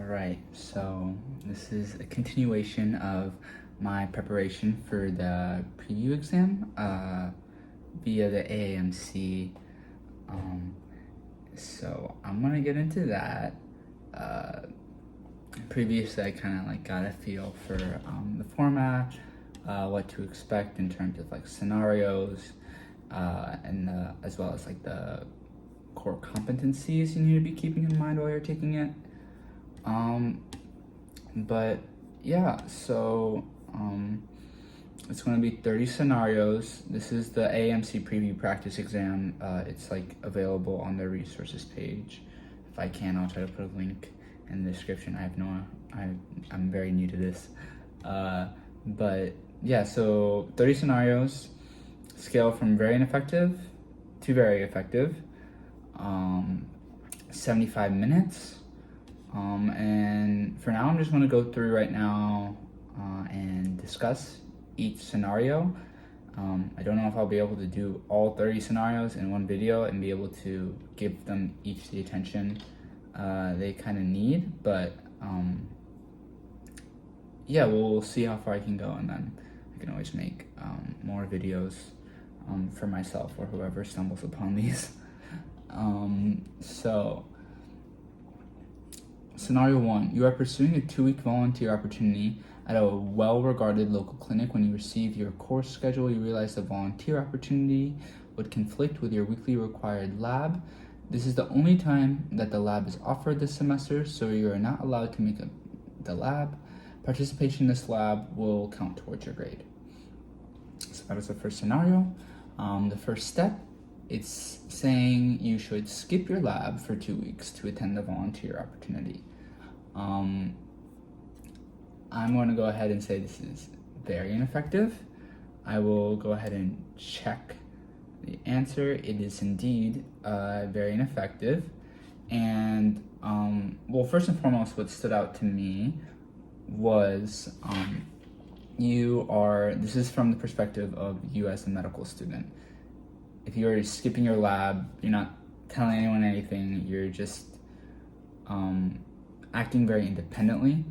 Alright, so this is a continuation of my preparation for the preview exam via the AAMC. So I'm gonna get into that. Previously, I kind of got a feel for the format, what to expect in terms of scenarios, and as well as the core competencies you need to be keeping in mind while you're taking it. But yeah, so it's going to be 30 scenarios. This is the AAMC preview practice exam. It's available on the resources page. If I can, I'll try to put a link in the description. I'm very new to this. But yeah, so 30 scenarios, scale from very ineffective to very effective, 75 minutes. And for now, I'm just going to go through right now and discuss each scenario. I don't know if I'll be able to do all 30 scenarios in one video and be able to give them each the attention they kind of need, but yeah, we'll see how far I can go, and then I can always make more videos for myself or whoever stumbles upon these. So Scenario 1, you are pursuing a 2-week volunteer opportunity at a well-regarded local clinic. When you receive your course schedule, you realize the volunteer opportunity would conflict with your weekly required lab. This is the only time that the lab is offered this semester, so you are not allowed to make the lab. Participation in this lab will count towards your grade. So that is the first scenario. The first step, it's saying you should skip your lab for 2 weeks to attend the volunteer opportunity. I'm going to go ahead and say this is very ineffective. I will go ahead and check the answer. It is indeed very ineffective. And well, first and foremost, what stood out to me was this is from the perspective of you as a medical student. If you're skipping your lab, you're not telling anyone anything, you're just acting very independently,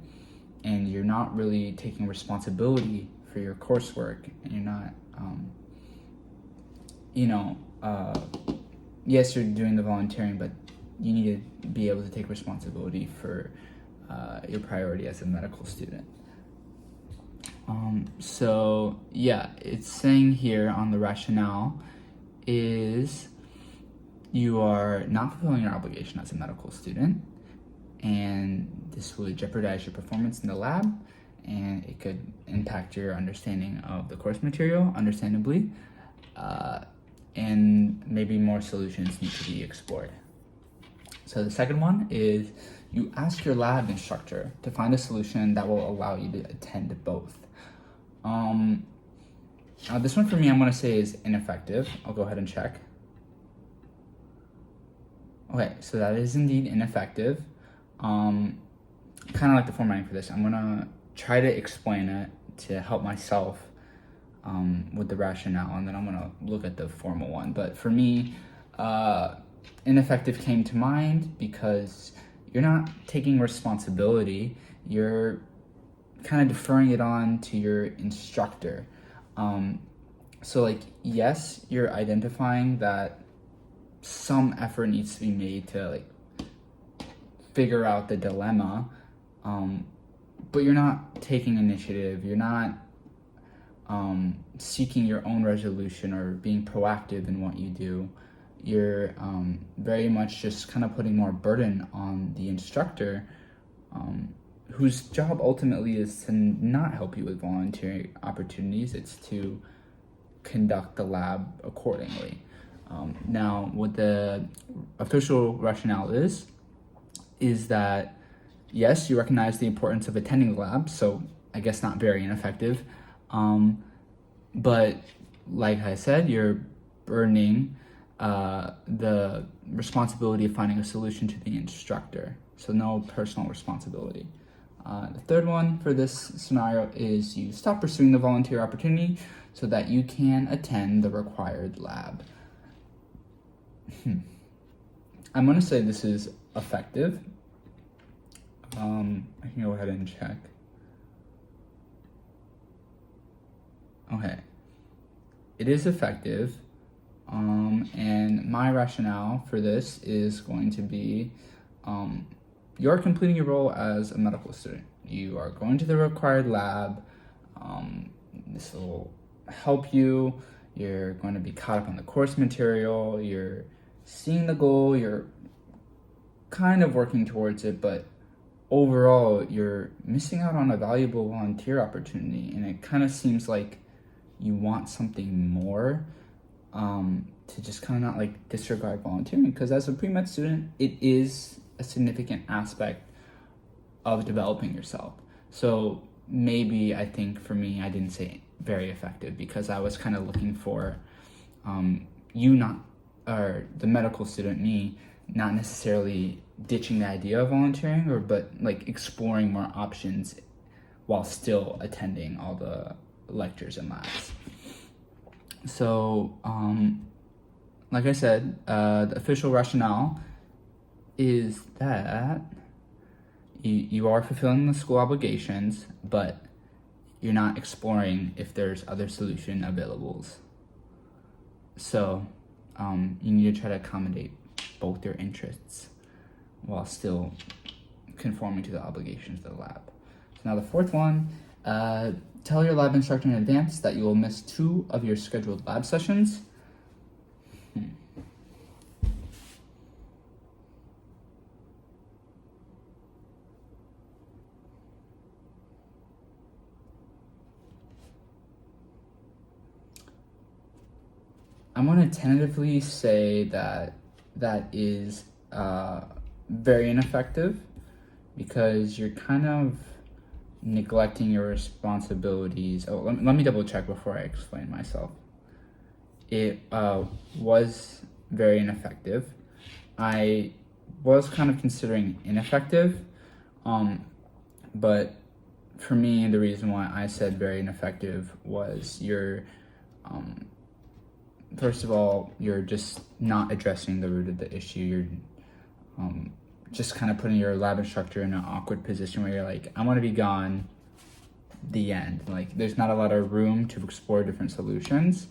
and you're not really taking responsibility for your coursework, and you're not, yes, you're doing the volunteering, but you need to be able to take responsibility for your priority as a medical student. So yeah, it's saying here on the rationale is you are not fulfilling your obligation as a medical student, and this would jeopardize your performance in the lab, and it could impact your understanding of the course material, understandably, and maybe more solutions need to be explored. So the second one is you ask your lab instructor to find a solution that will allow you to attend both. This one for me, I'm going to say is ineffective. I'll go ahead and check. Okay, so that is indeed ineffective. Kind of like the formatting for this. I'm going to try to explain it to help myself with the rationale, and then I'm going to look at the formal one. But for me, ineffective came to mind because you're not taking responsibility. You're kind of deferring it on to your instructor. So yes, you're identifying that some effort needs to be made to figure out the dilemma, but you're not taking initiative. You're not seeking your own resolution or being proactive in what you do. You're very much just kind of putting more burden on the instructor, whose job ultimately is to not help you with volunteering opportunities. It's to conduct the lab accordingly. Now, what the official rationale is that, yes, you recognize the importance of attending the lab, so I guess not very ineffective. But like I said, you're burdening the responsibility of finding a solution to the instructor, so no personal responsibility. The third one for this scenario is you stop pursuing the volunteer opportunity so that you can attend the required lab. I'm going to say this is effective. I can go ahead and check. Okay. It is effective. And my rationale for this is going to be you're completing your role as a medical student. You are going to the required lab. This will help you. You're going to be caught up on the course material. You're seeing the goal. You're kind of working towards it, but overall, you're missing out on a valuable volunteer opportunity. And it kind of seems like you want something more to just kind of not like disregard volunteering, because as a pre-med student, it is a significant aspect of developing yourself. So maybe I think for me, I didn't say very effective because I was kind of looking for the medical student me, not necessarily ditching the idea of volunteering, but like exploring more options while still attending all the lectures and labs. So, like I said, the official rationale is that you are fulfilling the school obligations, but you're not exploring if there's other solution availables. So, you need to try to accommodate both your interests while still conforming to the obligations of the lab. So now the fourth one, tell your lab instructor in advance that you will miss 2 of your scheduled lab sessions. I'm going to tentatively say that is very ineffective because you're kind of neglecting your responsibilities. Oh, let me double check before I explain myself. It was very ineffective. I was kind of considering ineffective, but for me, the reason why I said very ineffective was first of all, you're just not addressing the root of the issue. You're just kind of putting your lab instructor in an awkward position where you're like, I want to be gone, the end. Like, there's not a lot of room to explore different solutions.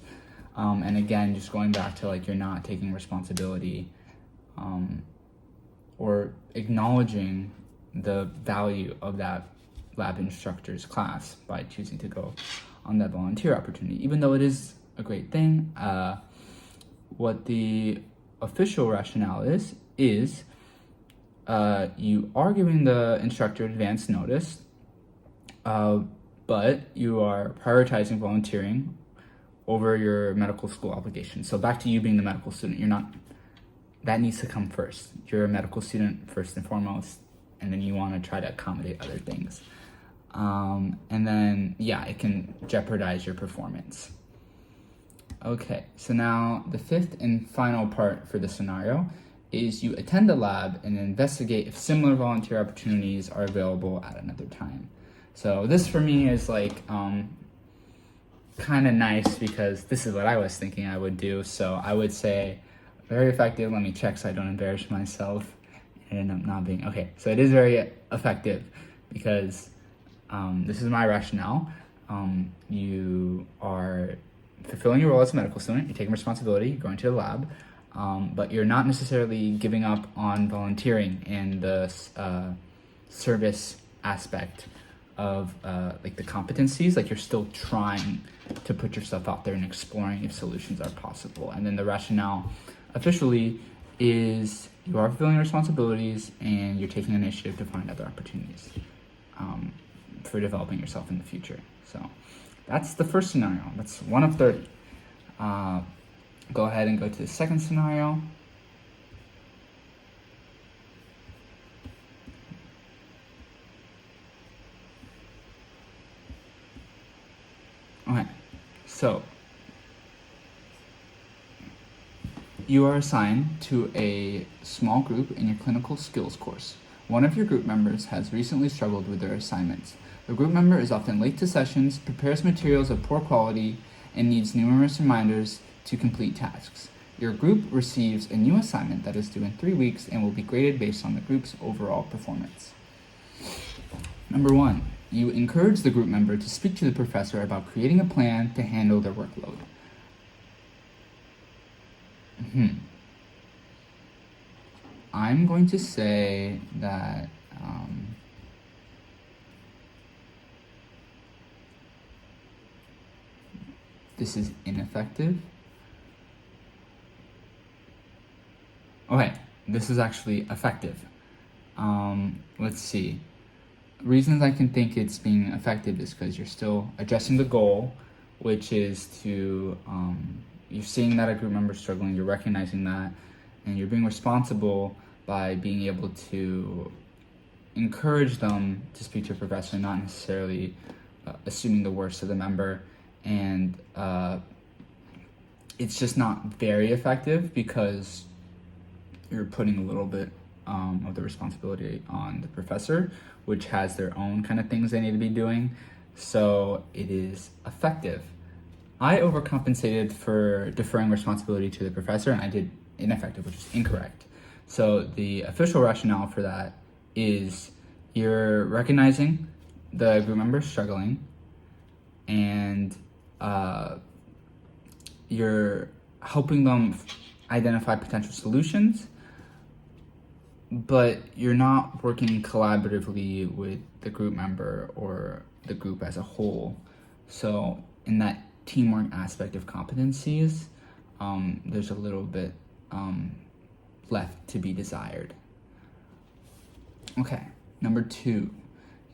And again, just going back to like, you're not taking responsibility or acknowledging the value of that lab instructor's class by choosing to go on that volunteer opportunity, even though it is a great thing. What the official rationale is you are giving the instructor advance notice, but you are prioritizing volunteering over your medical school obligations. So back to you being the medical student, that needs to come first. You're a medical student first and foremost, and then you want to try to accommodate other things. And then, it can jeopardize your performance. Okay, so now the fifth and final part for the scenario is you attend the lab and investigate if similar volunteer opportunities are available at another time. So this for me is like kind of nice because this is what I was thinking I would do. So I would say very effective. Let me check so I don't embarrass myself and end up not being. Okay, so it is very effective because this is my rationale. You are fulfilling your role as a medical student, you're taking responsibility, you're going to the lab, but you're not necessarily giving up on volunteering and the service aspect of like the competencies. Like, you're still trying to put yourself out there and exploring if solutions are possible. And then the rationale officially is you are fulfilling your responsibilities and you're taking initiative to find other opportunities for developing yourself in the future. So that's the first scenario. That's 1 of 30. Go ahead and go to the second scenario. Okay, so you are assigned to a small group in your clinical skills course. One of your group members has recently struggled with their assignments. The group member is often late to sessions, prepares materials of poor quality, and needs numerous reminders to complete tasks. Your group receives a new assignment that is due in 3 weeks and will be graded based on the group's overall performance. Number 1, you encourage the group member to speak to the professor about creating a plan to handle their workload. I'm going to say that this is ineffective. Okay, this is actually effective. Let's see. Reasons I can think it's being effective is because you're still addressing the goal, which is to, you're seeing that a group member is struggling, you're recognizing that, and you're being responsible by being able to encourage them to speak to a professor, not necessarily assuming the worst of the member. And it's just not very effective because you're putting a little bit of the responsibility on the professor, which has their own kind of things they need to be doing. So it is effective. I overcompensated for deferring responsibility to the professor, and I did ineffective, which is incorrect. So the official rationale for that is you're recognizing the group member struggling, and you're helping them identify potential solutions, but you're not working collaboratively with the group member or the group as a whole. So in that teamwork aspect of competencies, there's a little bit left to be desired. Okay, number 2,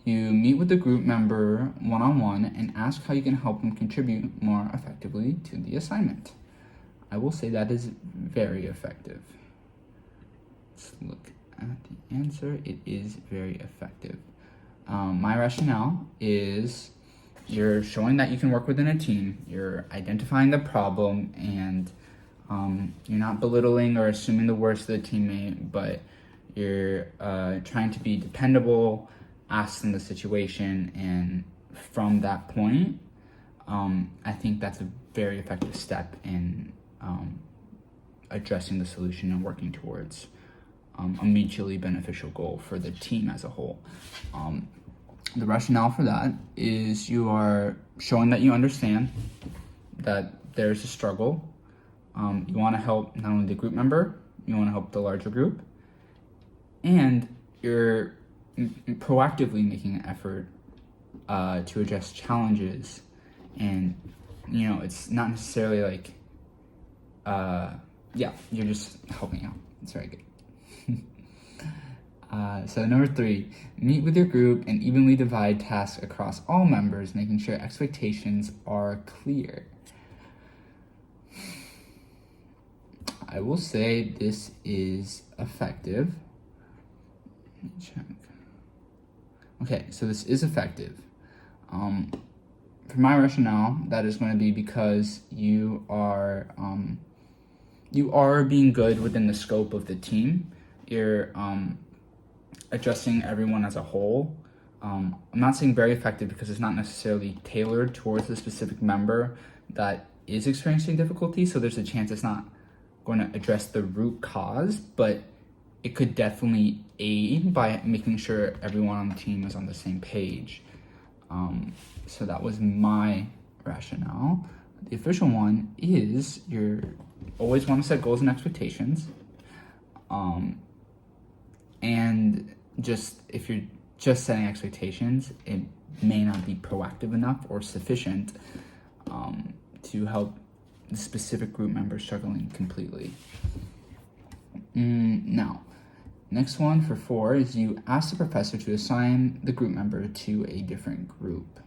you meet with the group member one-on-one and ask how you can help them contribute more effectively to the assignment. I will say that is very effective. Let's look at the answer. It is very effective. My rationale is you're showing that you can work within a team, you're identifying the problem, and you're not belittling or assuming the worst of the teammate, but you're trying to be dependable, ask them the situation, and from that point, I think that's a very effective step in addressing the solution and working towards a mutually beneficial goal for the team as a whole. The rationale for that is you are showing that you understand that there's a struggle. You want to help not only the group member, you want to help the larger group, and you're proactively making an effort to address challenges. And it's not necessarily like you're just helping out. It's very good. So number 3, meet with your group and evenly divide tasks across all members, making sure expectations are clear. I will say this is effective. Let me check. Okay, so this is effective. For my rationale, that is going to be because you are being good within the scope of the team. You're addressing everyone as a whole. I'm not saying very effective because it's not necessarily tailored towards the specific member that is experiencing difficulty, so there's a chance it's not going to address the root cause, but it could definitely aid by making sure everyone on the team is on the same page. So that was my rationale. The official one is you always want to set goals and expectations. And if you're just setting expectations, it may not be proactive enough or sufficient to help the specific group member struggling completely. Now, next one for 4 is you ask the professor to assign the group member to a different group.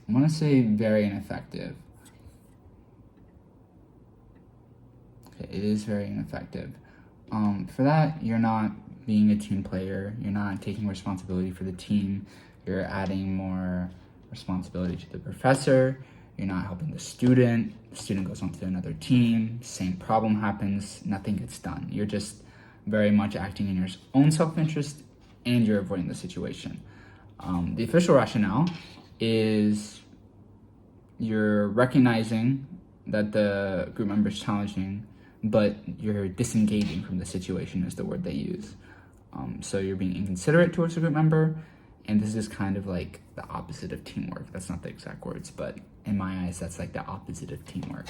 I'm going to say very ineffective. Okay, it is very ineffective. For that, you're not being a team player. You're not taking responsibility for the team. You're adding more responsibility to the professor. You're not helping the student. The student goes on to another team. Same problem happens. Nothing gets done. You're just very much acting in your own self-interest, and you're avoiding the situation. The official rationale is you're recognizing that the group member is challenging, but you're disengaging from the situation is the word they use. So you're being inconsiderate towards a group member, and this is kind of like the opposite of teamwork. That's not the exact words, but in my eyes, that's like the opposite of teamwork.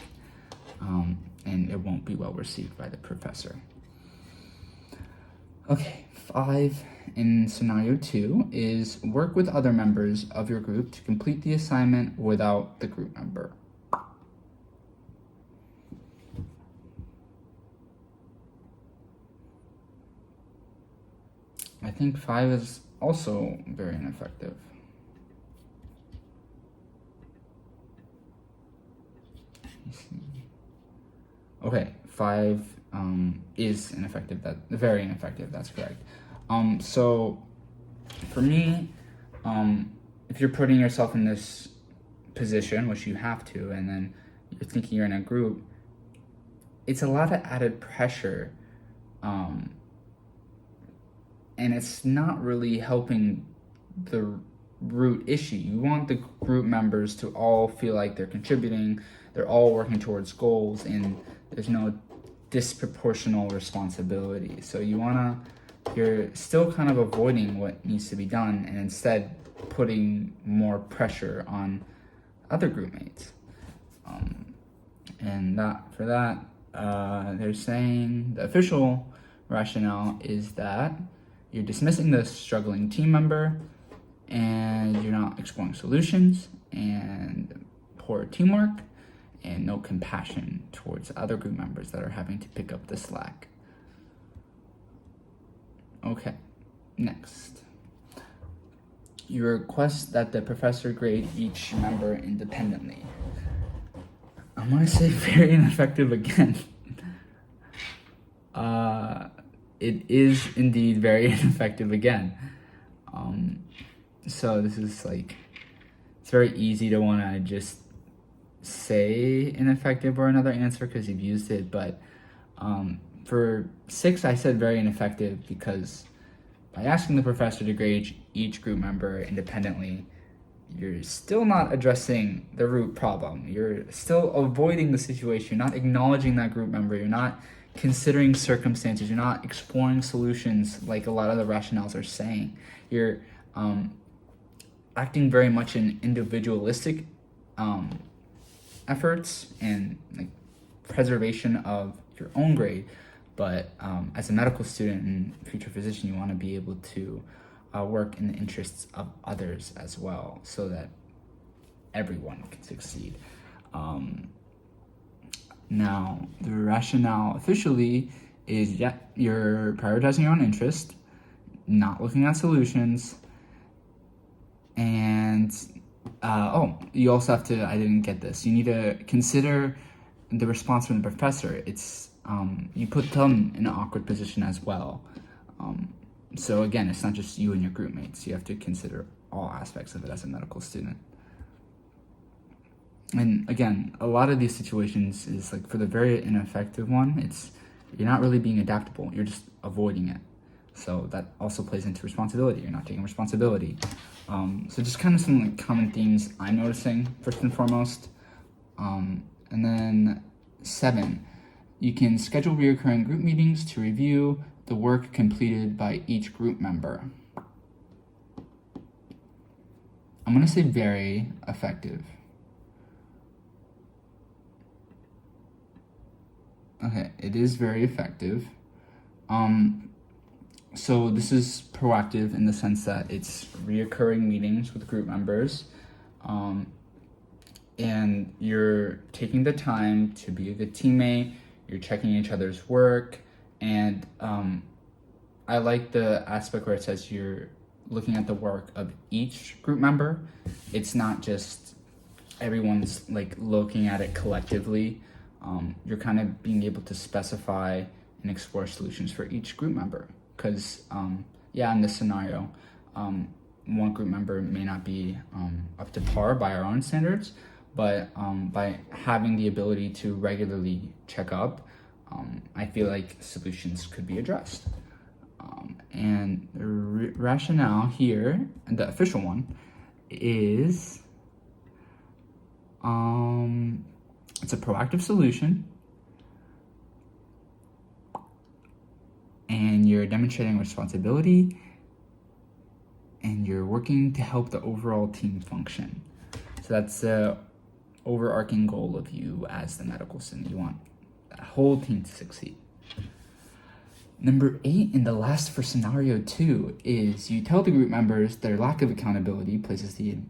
And it won't be well received by the professor. Okay, 5 in scenario 2 is work with other members of your group to complete the assignment without the group member. I think 5 is also very ineffective. Okay, 5 is ineffective. Very ineffective. That's correct. So for me, if you're putting yourself in this position, which you have to, and then you're thinking you're in a group, it's a lot of added pressure, and it's not really helping the root issue. You want the group members to all feel like they're contributing, they're all working towards goals, and there's no disproportional responsibility. So you're still kind of avoiding what needs to be done and instead putting more pressure on other group mates. And they're saying the official rationale is that you're dismissing the struggling team member and you're not exploring solutions and poor teamwork and no compassion towards other group members that are having to pick up the slack. Okay, next. You request that the professor grade each member independently. I'm gonna say very ineffective again. It is indeed very ineffective again. So this is like, it's very easy to wanna just say ineffective or another answer because you've used it, but for 6, I said very ineffective because by asking the professor to grade each group member independently, you're still not addressing the root problem. You're still avoiding the situation. You're not acknowledging that group member. You're not considering circumstances. You're not exploring solutions like a lot of the rationales are saying. You're acting very much in individualistic efforts and like preservation of your own grade. But as a medical student and future physician, you want to be able to work in the interests of others as well so that everyone can succeed. Now, the rationale officially is, you're prioritizing your own interest, not looking at solutions, and you also have to, I didn't get this, you need to consider the response from the professor. It's you put them in an awkward position as well. So again, it's not just you and your group mates. You have to consider all aspects of it as a medical student. And again, a lot of these situations is like, for the very ineffective one, it's you're not really being adaptable. You're just avoiding it. So that also plays into responsibility. You're not taking responsibility. So just kind of some like common themes I'm noticing first and foremost. And then 7, you can schedule recurring group meetings to review the work completed by each group member. I'm gonna say very effective. Okay, it is very effective. So this is proactive in the sense that it's reoccurring meetings with group members, and you're taking the time to be a good teammate, you're checking each other's work, and I like the aspect where it says you're looking at the work of each group member. It's not just everyone's like looking at it collectively. You're kind of being able to specify and explore solutions for each group member. Because, in this scenario, one group member may not be up to par by our own standards, but by having the ability to regularly check up, I feel like solutions could be addressed. And the rationale here, and the official one, is it's a proactive solution. you're demonstrating responsibility, and you're working to help the overall team function. So that's the overarching goal of you as the medical student. You want the whole team to succeed. Number 8, and the last for scenario 2, is you tell the group members their lack of accountability places you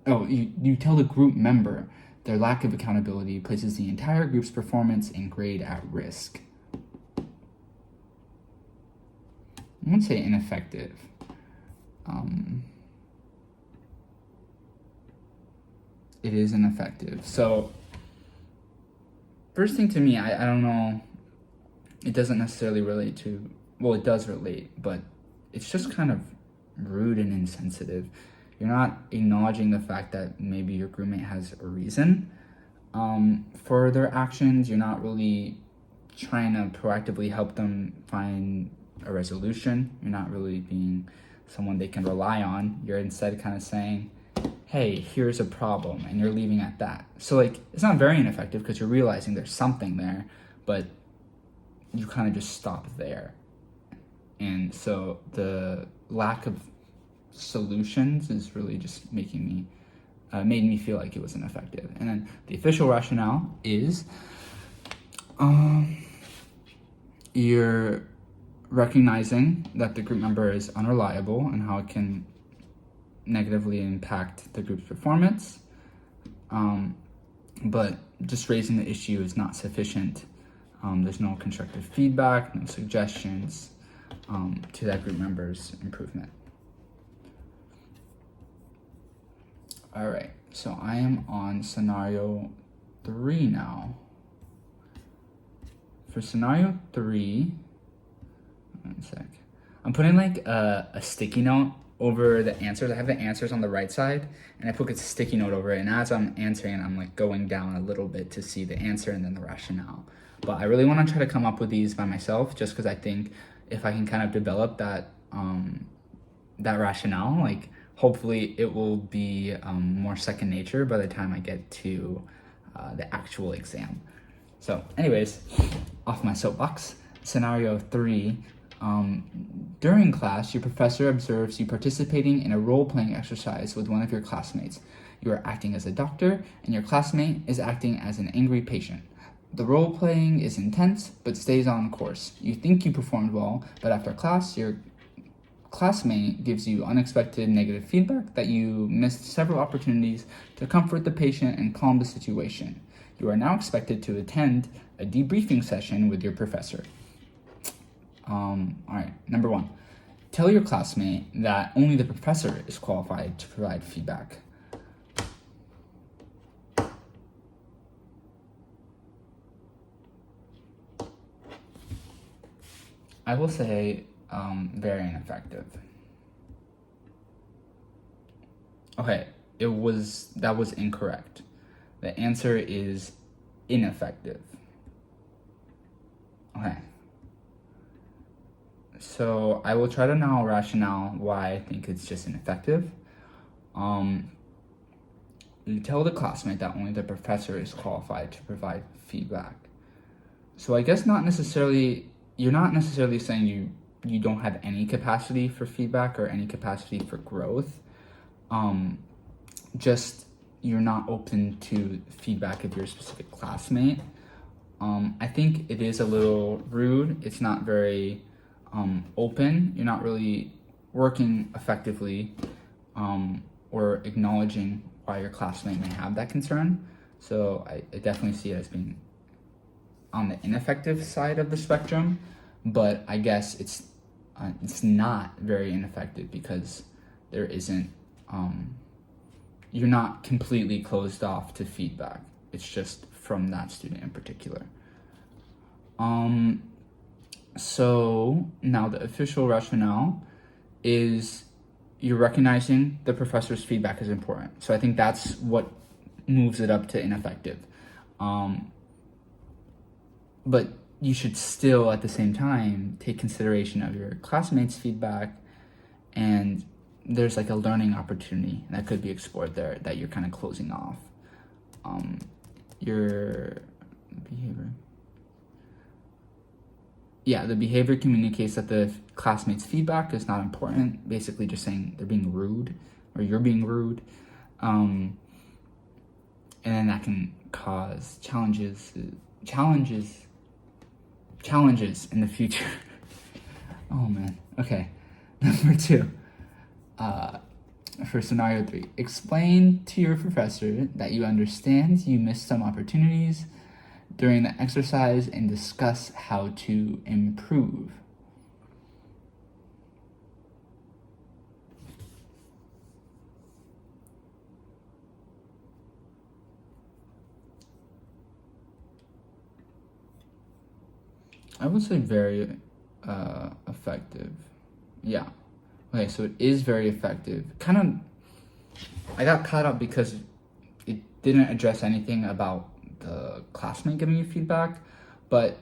tell the group member their lack of accountability places the entire group's performance and grade at risk. I wouldn't say ineffective. It is ineffective. So, first thing to me, I don't know, it doesn't necessarily relate to, well, it does relate, but it's just kind of rude and insensitive. You're not acknowledging the fact that maybe your groupmate has a reason for their actions. You're not really trying to proactively help them find a resolution. You're not really being someone they can rely on. You're instead kind of saying, hey, here's a problem, and you're leaving at that. So like, it's not very ineffective because you're realizing there's something there, but you kind of just stop there. And so the lack of solutions is really just made me feel like it was ineffective. And then the official rationale is you're recognizing that the group member is unreliable and how it can negatively impact the group's performance, but just raising the issue is not sufficient. There's no constructive feedback, no suggestions to that group member's improvement. All right, so I am on scenario 3 now. For scenario 3, one sec. I'm putting like a sticky note over the answers. I have the answers on the right side, and I put a sticky note over it. And as I'm answering, I'm like going down a little bit to see the answer and then the rationale. But I really want to try to come up with these by myself, just because I think if I can kind of develop that rationale, like hopefully it will be more second nature by the time I get to the actual exam. So anyways, off my soapbox, scenario 3, during class, your professor observes you participating in a role-playing exercise with one of your classmates. You are acting as a doctor, and your classmate is acting as an angry patient. The role-playing is intense, but stays on course. You think you performed well, but after class, your classmate gives you unexpected negative feedback that you missed several opportunities to comfort the patient and calm the situation. You are now expected to attend a debriefing session with your professor. All right, number 1, tell your classmate that only the professor is qualified to provide feedback. I will say very ineffective. Okay, that was incorrect. The answer is ineffective. Okay. So I will try to now rationale why I think it's just ineffective. You tell the classmate that only the professor is qualified to provide feedback. So I guess you're not necessarily saying you don't have any capacity for feedback or any capacity for growth. Just you're not open to feedback of your specific classmate. I think it is a little rude. It's not very open. You're not really working effectively or acknowledging why your classmate may have that concern. So I definitely see it as being on the ineffective side of the spectrum, but I guess it's not very ineffective because there isn't you're not completely closed off to feedback. It's just from that student in particular. So now the official rationale is you're recognizing the professor's feedback is important. So I think that's what moves it up to ineffective. But you should still, at the same time, take consideration of your classmates' feedback, and there's like a learning opportunity that could be explored there that you're kind of closing off. Your behavior. yeah, the behavior communicates that the classmates' feedback is not important. Basically, just saying they're being rude or you're being rude, and then that can cause challenges in the future. Oh man. Okay. Number 2. For scenario 3, explain to your professor that you understand you missed some opportunities during the exercise and discuss how to improve. I would say very effective. Yeah. Okay, so it is very effective. I got caught up because it didn't address anything about the classmate giving you feedback, but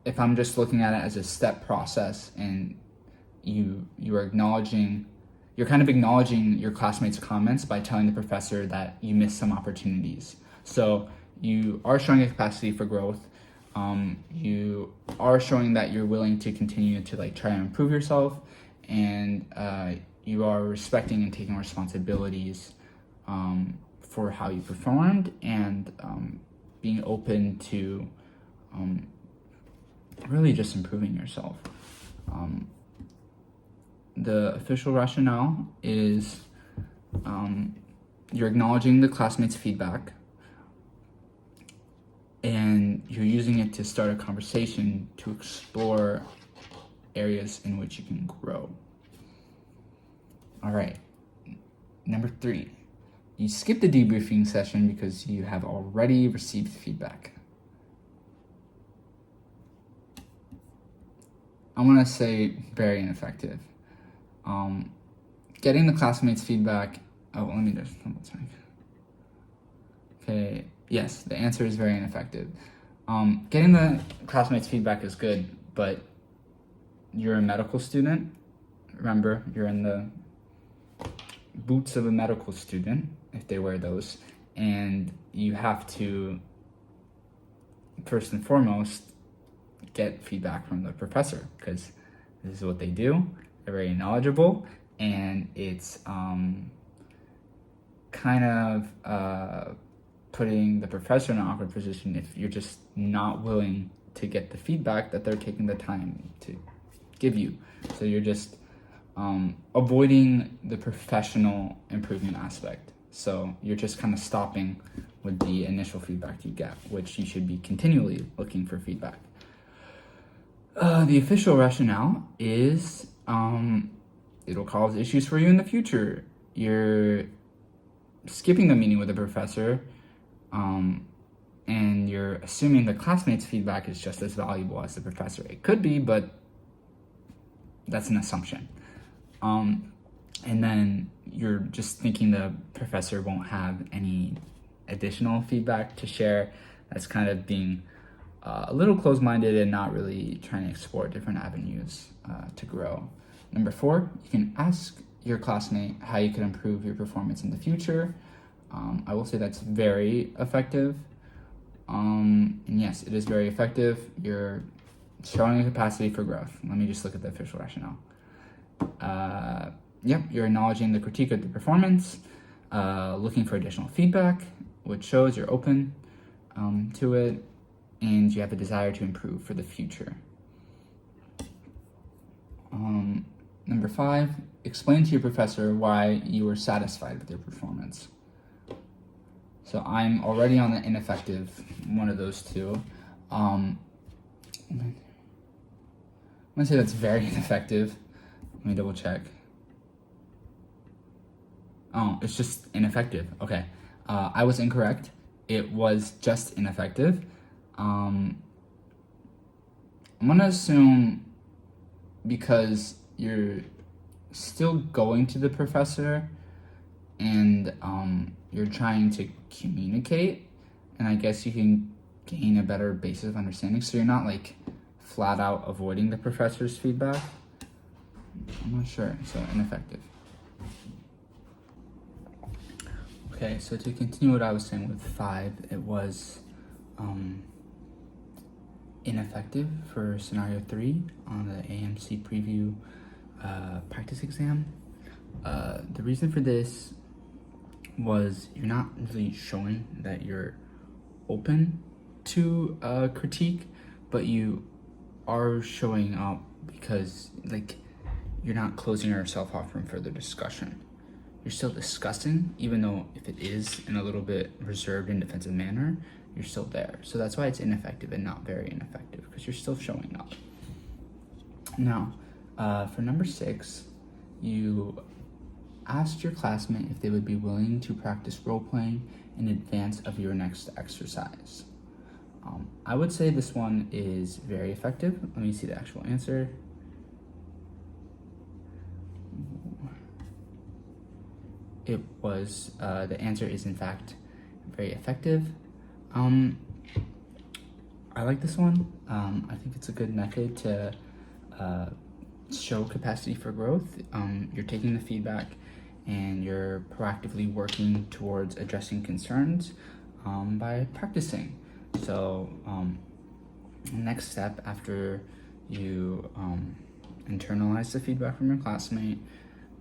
if I'm just looking at it as a step process and you're acknowledging, you're kind of acknowledging your classmates' comments by telling the professor that you missed some opportunities. So you are showing a capacity for growth. You are showing that you're willing to continue to like try and improve yourself, and you are respecting and taking responsibilities for how you performed, and being open to really just improving yourself. The official rationale is you're acknowledging the classmates' feedback, and you're using it to start a conversation to explore areas in which you can grow. All right, number 3, you skip the debriefing session because you have already received feedback. I'm gonna say very ineffective. Getting the classmates' feedback, let me just double check. Okay, yes, the answer is very ineffective. Getting the classmates' feedback is good, but you're a medical student. Remember, you're in the boots of a medical student, if they wear those, and you have to, first and foremost, get feedback from the professor, because this is what they do. They're very knowledgeable, and it's kind of putting the professor in an awkward position if you're just not willing to get the feedback that they're taking the time to give you. So you're just avoiding the professional improvement aspect. So you're just kind of stopping with the initial feedback you get, which you should be continually looking for feedback. The official rationale is it'll cause issues for you in the future. You're skipping the meeting with the professor, and you're assuming the classmates' feedback is just as valuable as the professor. It could be, but that's an assumption. And then you're just thinking the professor won't have any additional feedback to share. That's kind of being a little closed-minded and not really trying to explore different avenues to grow. Number 4, you can ask your classmate how you could improve your performance in the future. I will say that's very effective. And yes, it is very effective. You're showing a capacity for growth. Let me just look at the official rationale. You're acknowledging the critique of the performance, looking for additional feedback, which shows you're open to it, and you have a desire to improve for the future. Number 5, explain to your professor why you were satisfied with your performance. So I'm already on the ineffective, one of those two. I'm gonna say that's very ineffective. Let me double check. Oh, it's just ineffective. Okay, I was incorrect. It was just ineffective. I'm gonna assume because you're still going to the professor and you're trying to communicate, and I guess you can gain a better basis of understanding, so you're not like flat out avoiding the professor's feedback. I'm not sure, so ineffective. Okay, so to continue what I was saying with 5, it was ineffective for scenario 3 on the AAMC preview practice exam. The reason for this was you're not really showing that you're open to critique, but you are showing up because like you're not closing yourself off from further discussion. You're still discussing, even though if it is in a little bit reserved and defensive manner, you're still there. So that's why it's ineffective and not very ineffective, because you're still showing up. Now, for number 6, you asked your classmate if they would be willing to practice role-playing in advance of your next exercise. I would say this one is very effective. Let me see the actual answer. It was, the answer is in fact very effective. I like this one. I think it's a good method to show capacity for growth. You're taking the feedback and you're proactively working towards addressing concerns by practicing. So next step after you internalize the feedback from your classmate,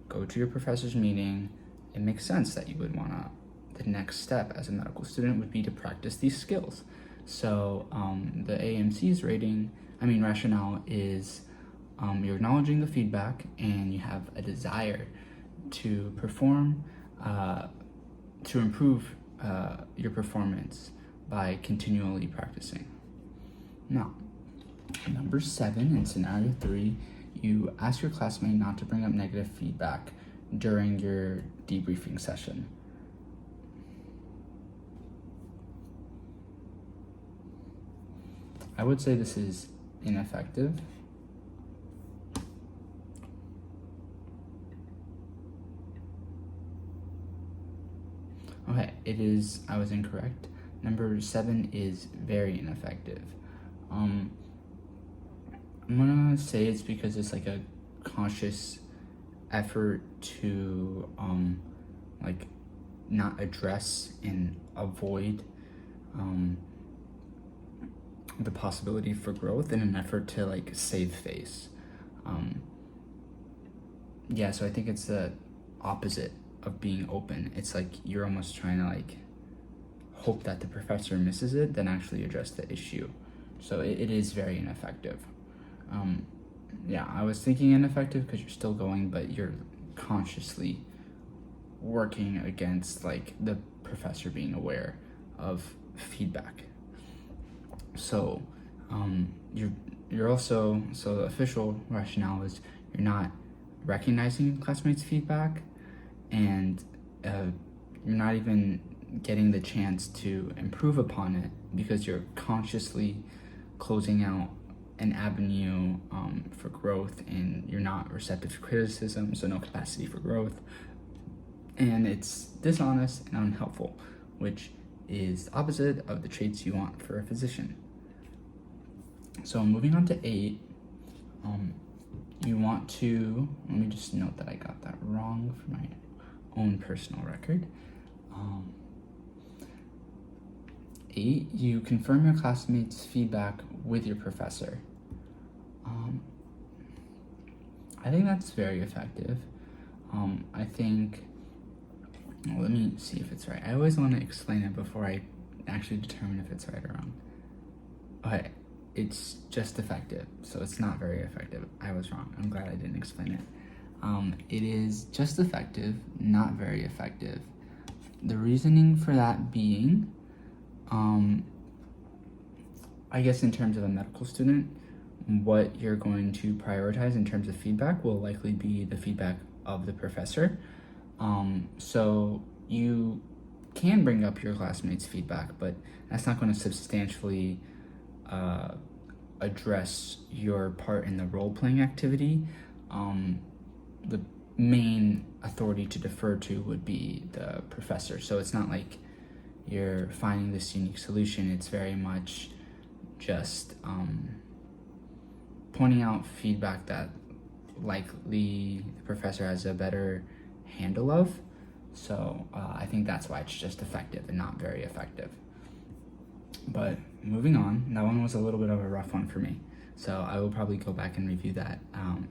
go to your professor's meeting, it makes sense that you would wanna, the next step as a medical student would be to practice these skills. So the AAMC's rationale is you're acknowledging the feedback and you have a desire to perform, to improve your performance by continually practicing. Now, number 7 in scenario 3, you ask your classmate not to bring up negative feedback during your debriefing session. I would say this is ineffective. Okay, it is, I was incorrect. Number 7 is very ineffective. I'm gonna say it's because it's like a conscious effort to like not address and avoid the possibility for growth in an effort to like save face. Yeah, so I think it's the opposite of being open. It's like you're almost trying to like hope that the professor misses it than actually address the issue. So it is very ineffective. Yeah, I was thinking ineffective because you're still going, but you're consciously working against like the professor being aware of feedback. So you're also, so the official rationale is you're not recognizing classmates' feedback, and you're not even getting the chance to improve upon it because you're consciously closing out an avenue for growth, and you're not receptive to criticism, so no capacity for growth, and it's dishonest and unhelpful, which is the opposite of the traits you want for a physician. So moving on to 8, you want to, let me just note that I got that wrong for my own personal record. 8, you confirm your classmates' feedback with your professor. I think that's very effective. I think, well, let me see if it's right. I always want to explain it before I actually determine if it's right or wrong. Okay, it's just effective, so it's not very effective. I was wrong. I'm glad I didn't explain it. It is just effective, not very effective. The reasoning for that being, I guess in terms of a medical student, what you're going to prioritize in terms of feedback will likely be the feedback of the professor. So you can bring up your classmates' feedback, but that's not going to substantially address your part in the role-playing activity. The main authority to defer to would be the professor. So it's not like you're finding this unique solution. It's very much just pointing out feedback that likely the professor has a better handle of. So I think that's why it's just effective and not very effective. But moving on, that one was a little bit of a rough one for me. So I will probably go back and review that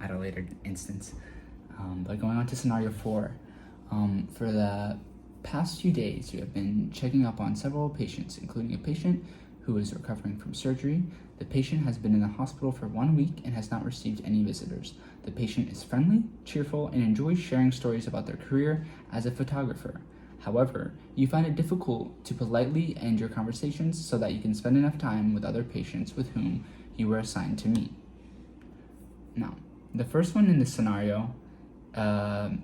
at a later instance. But going on to scenario 4, for the past few days, you have been checking up on several patients, including a patient who is recovering from surgery. The patient has been in the hospital for 1 week and has not received any visitors. The patient is friendly, cheerful, and enjoys sharing stories about their career as a photographer. However, you find it difficult to politely end your conversations so that you can spend enough time with other patients with whom you were assigned to meet. Now, the first one in this scenario, let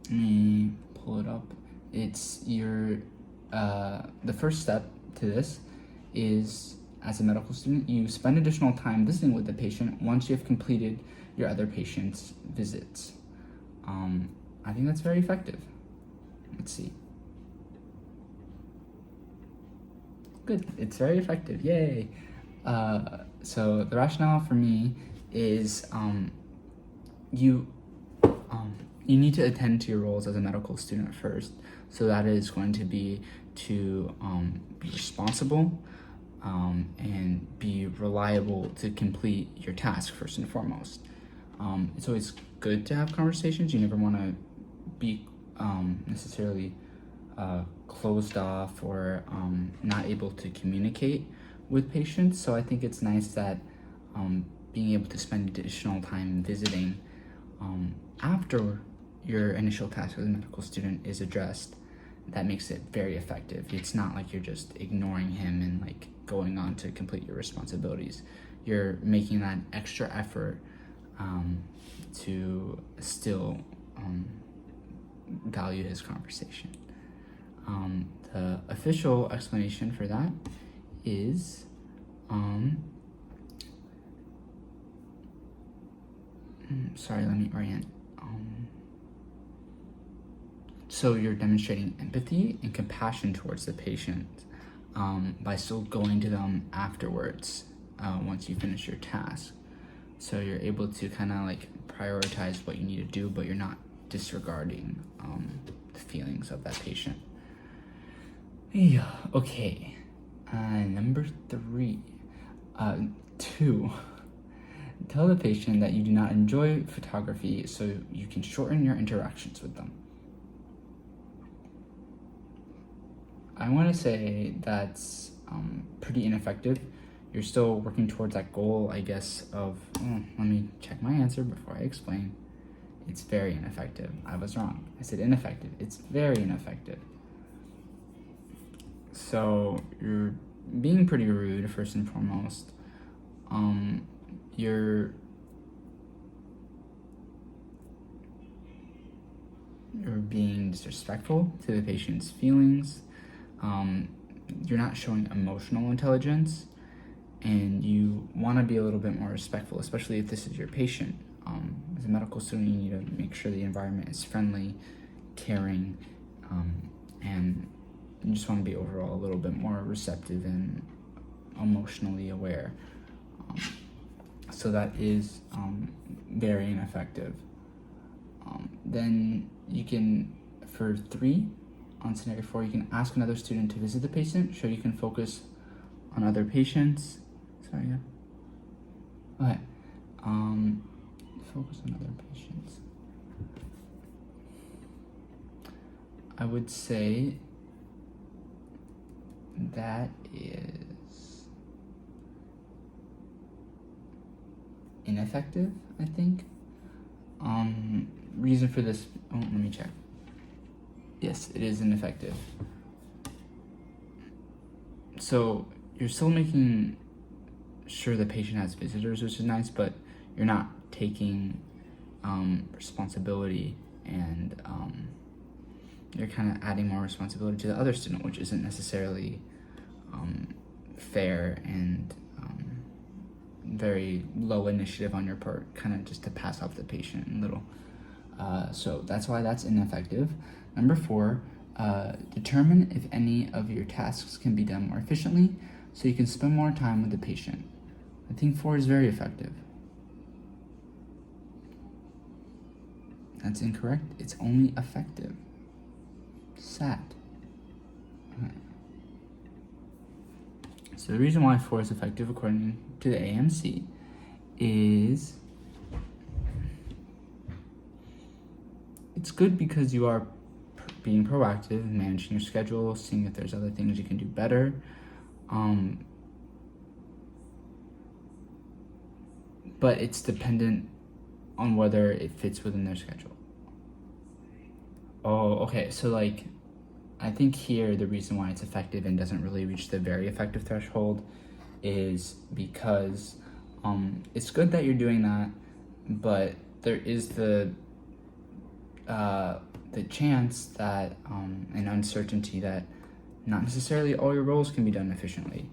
me pull it up. It's the first step to this is, as a medical student, you spend additional time visiting with the patient once you have completed your other patient's visits. I think that's very effective. Let's see. Good, it's very effective, yay. So the rationale for me is you need to attend to your roles as a medical student first. So that is going to be to be responsible and be reliable to complete your task first and foremost. It's always good to have conversations. You never want to be necessarily closed off or not able to communicate with patients. So I think it's nice that being able to spend additional time visiting after your initial task as a medical student is addressed, that makes it very effective. It's not like you're just ignoring him and like going on to complete your responsibilities. You're making that extra effort to still value his conversation. The official explanation for that is sorry, let me orient. So you're demonstrating empathy and compassion towards the patient by still going to them afterwards once you finish your task. So you're able to kind of like prioritize what you need to do, but you're not disregarding the feelings of that patient. Yeah, okay. Number 2. Tell the patient that you do not enjoy photography so you can shorten your interactions with them. I want to say that's pretty ineffective. You're still working towards that goal, I guess, of, let me check my answer before I explain. It's very ineffective. I was wrong. I said ineffective. It's very ineffective. So you're being pretty rude, first and foremost. You're being disrespectful to the patient's feelings. You're not showing emotional intelligence, and you want to be a little bit more respectful, especially if this is your patient. As a medical student, you need to make sure the environment is friendly, caring, and you just want to be overall a little bit more receptive and emotionally aware. So that is very ineffective. Then you can, for 3, on scenario 4, you can ask another student to visit the patient, so you can focus on other patients. Sorry, yeah. Okay. Focus on other patients. I would say that is ineffective, I think. Reason for this, let me check. Yes, it is ineffective. So you're still making sure the patient has visitors, which is nice, but you're not taking responsibility, and you're kind of adding more responsibility to the other student, which isn't necessarily fair, and very low initiative on your part, kind of just to pass off the patient a little. So that's why that's ineffective. Number 4, determine if any of your tasks can be done more efficiently so you can spend more time with the patient. I think 4 is very effective. That's incorrect. It's only effective. Sad. Okay. So the reason why 4 is effective according to the AAMC is it's good because you are being proactive, managing your schedule, seeing if there's other things you can do better. But it's dependent on whether it fits within their schedule. Oh, okay. So like, I think here the reason why it's effective and doesn't really reach the very effective threshold is because it's good that you're doing that, but there is the chance that an uncertainty that not necessarily all your roles can be done efficiently.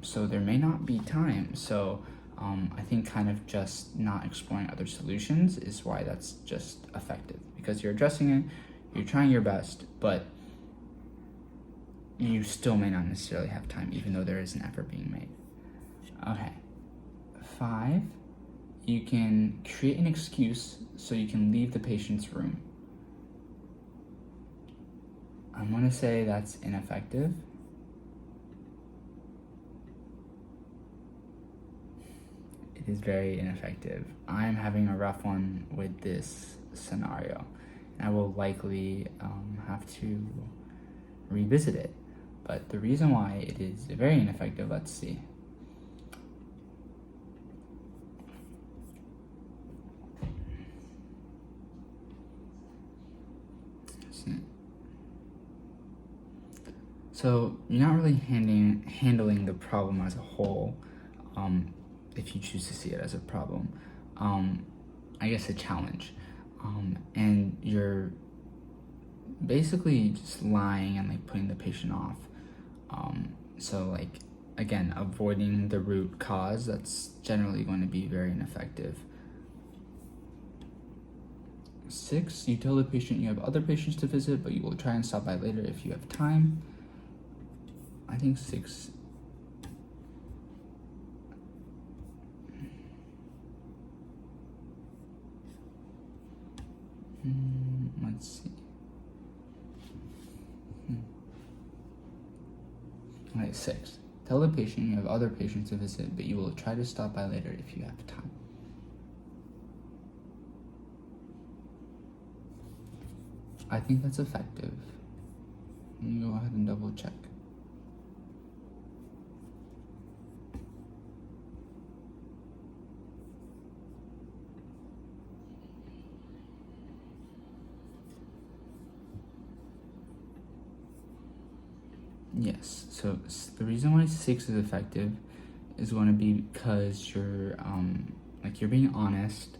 So there may not be time. So I think kind of just not exploring other solutions is why that's just effective, because you're addressing it, you're trying your best, but you still may not necessarily have time, even though there is an effort being made. Okay. 5, you can create an excuse so you can leave the patient's room. I'm going to say that's ineffective. It is very ineffective. I'm having a rough one with this scenario. I will likely have to revisit it. But the reason why it is very ineffective, let's see. So you're not really handling the problem as a whole, if you choose to see it as a problem. I guess a challenge. And you're basically just lying and like putting the patient off. So like, again, avoiding the root cause, that's generally going to be very ineffective. 6, you tell the patient you have other patients to visit, but you will try and stop by later if you have time. I think 6. Let's see. Okay, 6. Tell the patient you have other patients to visit, but you will try to stop by later if you have time. I think that's effective. Let me go ahead and double check. Yes, so the reason why 6 is effective is going to be because you're you're being honest,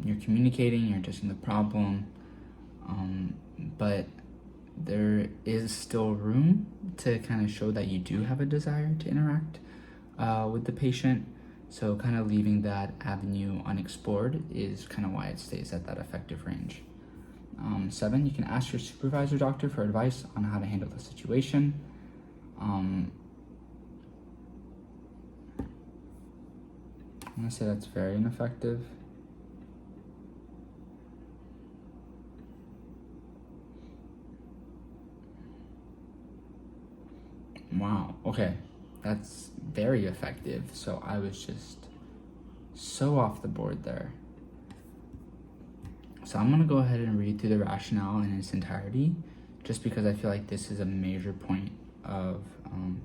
you're communicating, you're addressing the problem, but there is still room to kind of show that you do have a desire to interact with the patient. So kind of leaving that avenue unexplored is kind of why it stays at that effective range. 7, you can ask your supervisor doctor for advice on how to handle the situation. I'm gonna say that's very ineffective. Wow, okay, that's very effective. So I was just so off the board there. So I'm gonna go ahead and read through the rationale in its entirety, just because I feel like this is a major point of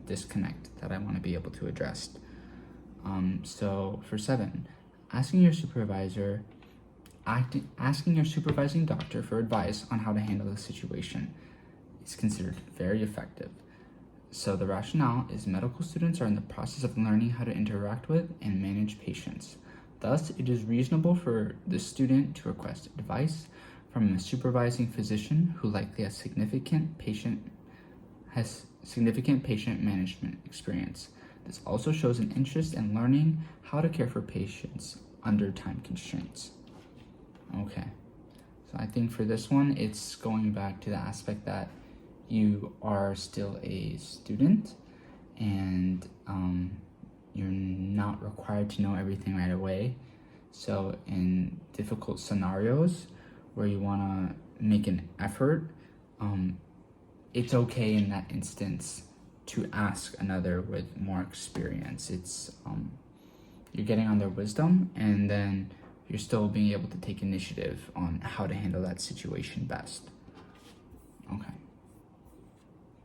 disconnect that I want to be able to address. So for 7, asking your supervising doctor for advice on how to handle the situation is considered very effective. So the rationale is medical students are in the process of learning how to interact with and manage patients. Thus, it is reasonable for the student to request advice from a supervising physician who likely has significant patient management experience. This also shows an interest in learning how to care for patients under time constraints. Okay, so I think for this one, it's going back to the aspect that you are still a student and you're not required to know everything right away. So in difficult scenarios where you want to make an effort, it's okay in that instance to ask another with more experience. It's you're getting on their wisdom, and then you're still being able to take initiative on how to handle that situation best. Okay.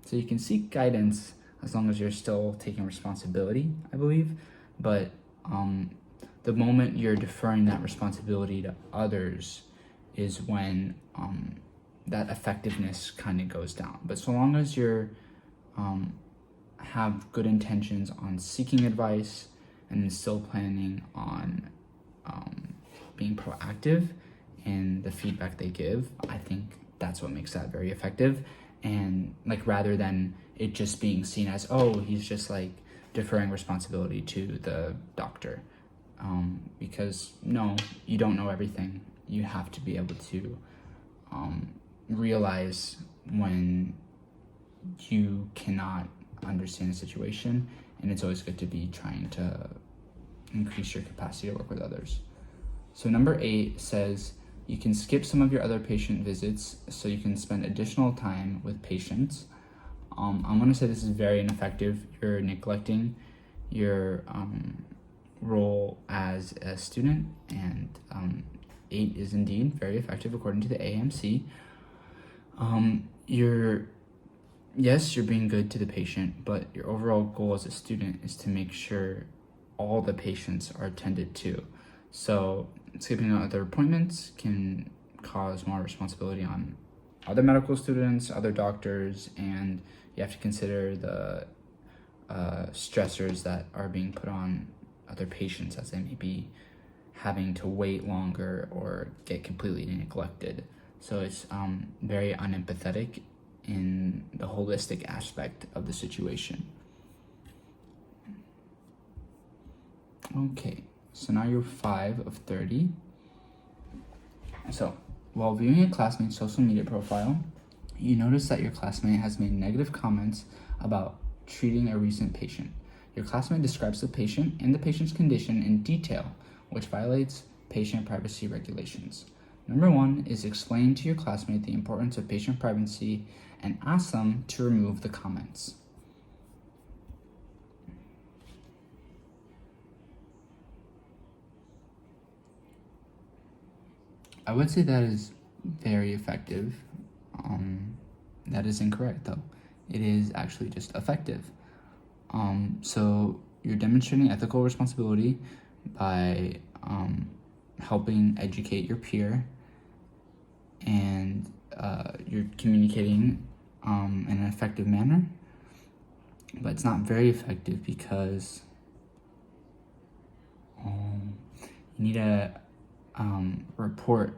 So you can seek guidance as long as you're still taking responsibility, I believe. But the moment you're deferring that responsibility to others is when that effectiveness kind of goes down. But so long as you're have good intentions on seeking advice and still planning on being proactive in the feedback they give, I think that's what makes that very effective. And like, rather than it just being seen as, oh, he's just like deferring responsibility to the doctor, because no, you don't know everything. You have to be able to realize when you cannot understand a situation, and it's always good to be trying to increase your capacity to work with others. So number 8 says you can skip some of your other patient visits so you can spend additional time with patients. I'm going to say this is very ineffective. You're neglecting your role as a student, and 8 is indeed very effective according to the AAMC. You're being good to the patient, but your overall goal as a student is to make sure all the patients are attended to. So skipping out other appointments can cause more responsibility on other medical students, other doctors, and you have to consider the stressors that are being put on other patients, as they may be having to wait longer or get completely neglected. So it's very unempathetic in the holistic aspect of the situation. Okay, so now you're 5 of 30. So, while viewing a classmate's social media profile, you notice that your classmate has made negative comments about treating a recent patient. Your classmate describes the patient and the patient's condition in detail, which violates patient privacy regulations. Number 1 is explain to your classmate the importance of patient privacy and ask them to remove the comments. I would say that is very effective. That is incorrect, though. It is actually just effective. So you're demonstrating ethical responsibility by helping educate your peer, and you're communicating in an effective manner. But it's not very effective because you need to report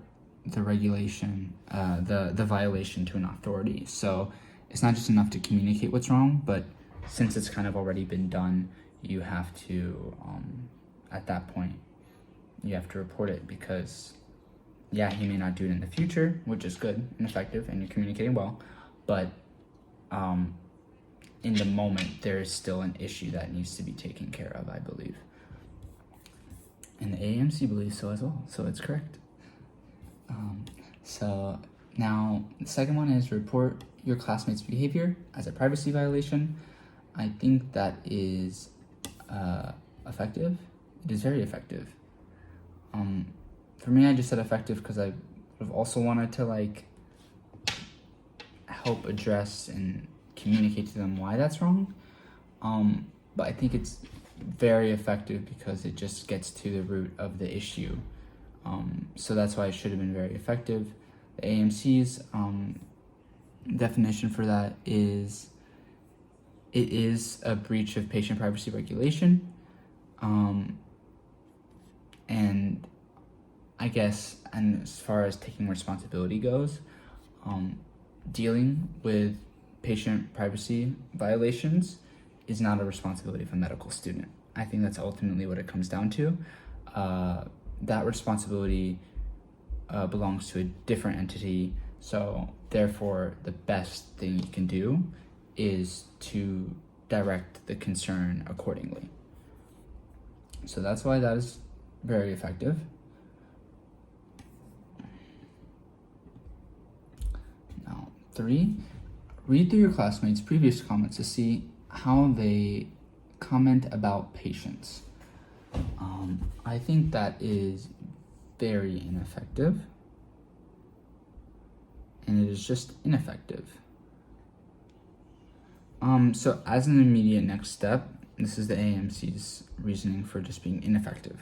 the regulation, the violation to an authority. So it's not just enough to communicate what's wrong, but since it's kind of already been done, you have to, at that point, you have to report it, because yeah, he may not do it in the future, which is good and effective, and you're communicating well, but in the moment, there is still an issue that needs to be taken care of, I believe. And the AAMC believes so as well, so it's correct. So now the second one is report your classmate's behavior as a privacy violation. I think that is effective. It is very effective. For me, I just said effective because I would have also wanted to help address and communicate to them why that's wrong. But I think it's very effective because it just gets to the root of the issue. So that's why it should have been very effective. The AAMC's definition for that is it is a breach of patient privacy regulation. And I guess, and as far as taking responsibility goes, dealing with patient privacy violations is not a responsibility of a medical student. I think that's ultimately what it comes down to. That responsibility belongs to a different entity, so therefore the best thing you can do is to direct the concern accordingly. So that's why that is very effective. Now, 3, read through your classmates' previous comments to see how they comment about patients. I think that is very ineffective, and it is just ineffective. So as an immediate next step, this is the AAMC's reasoning for just being ineffective.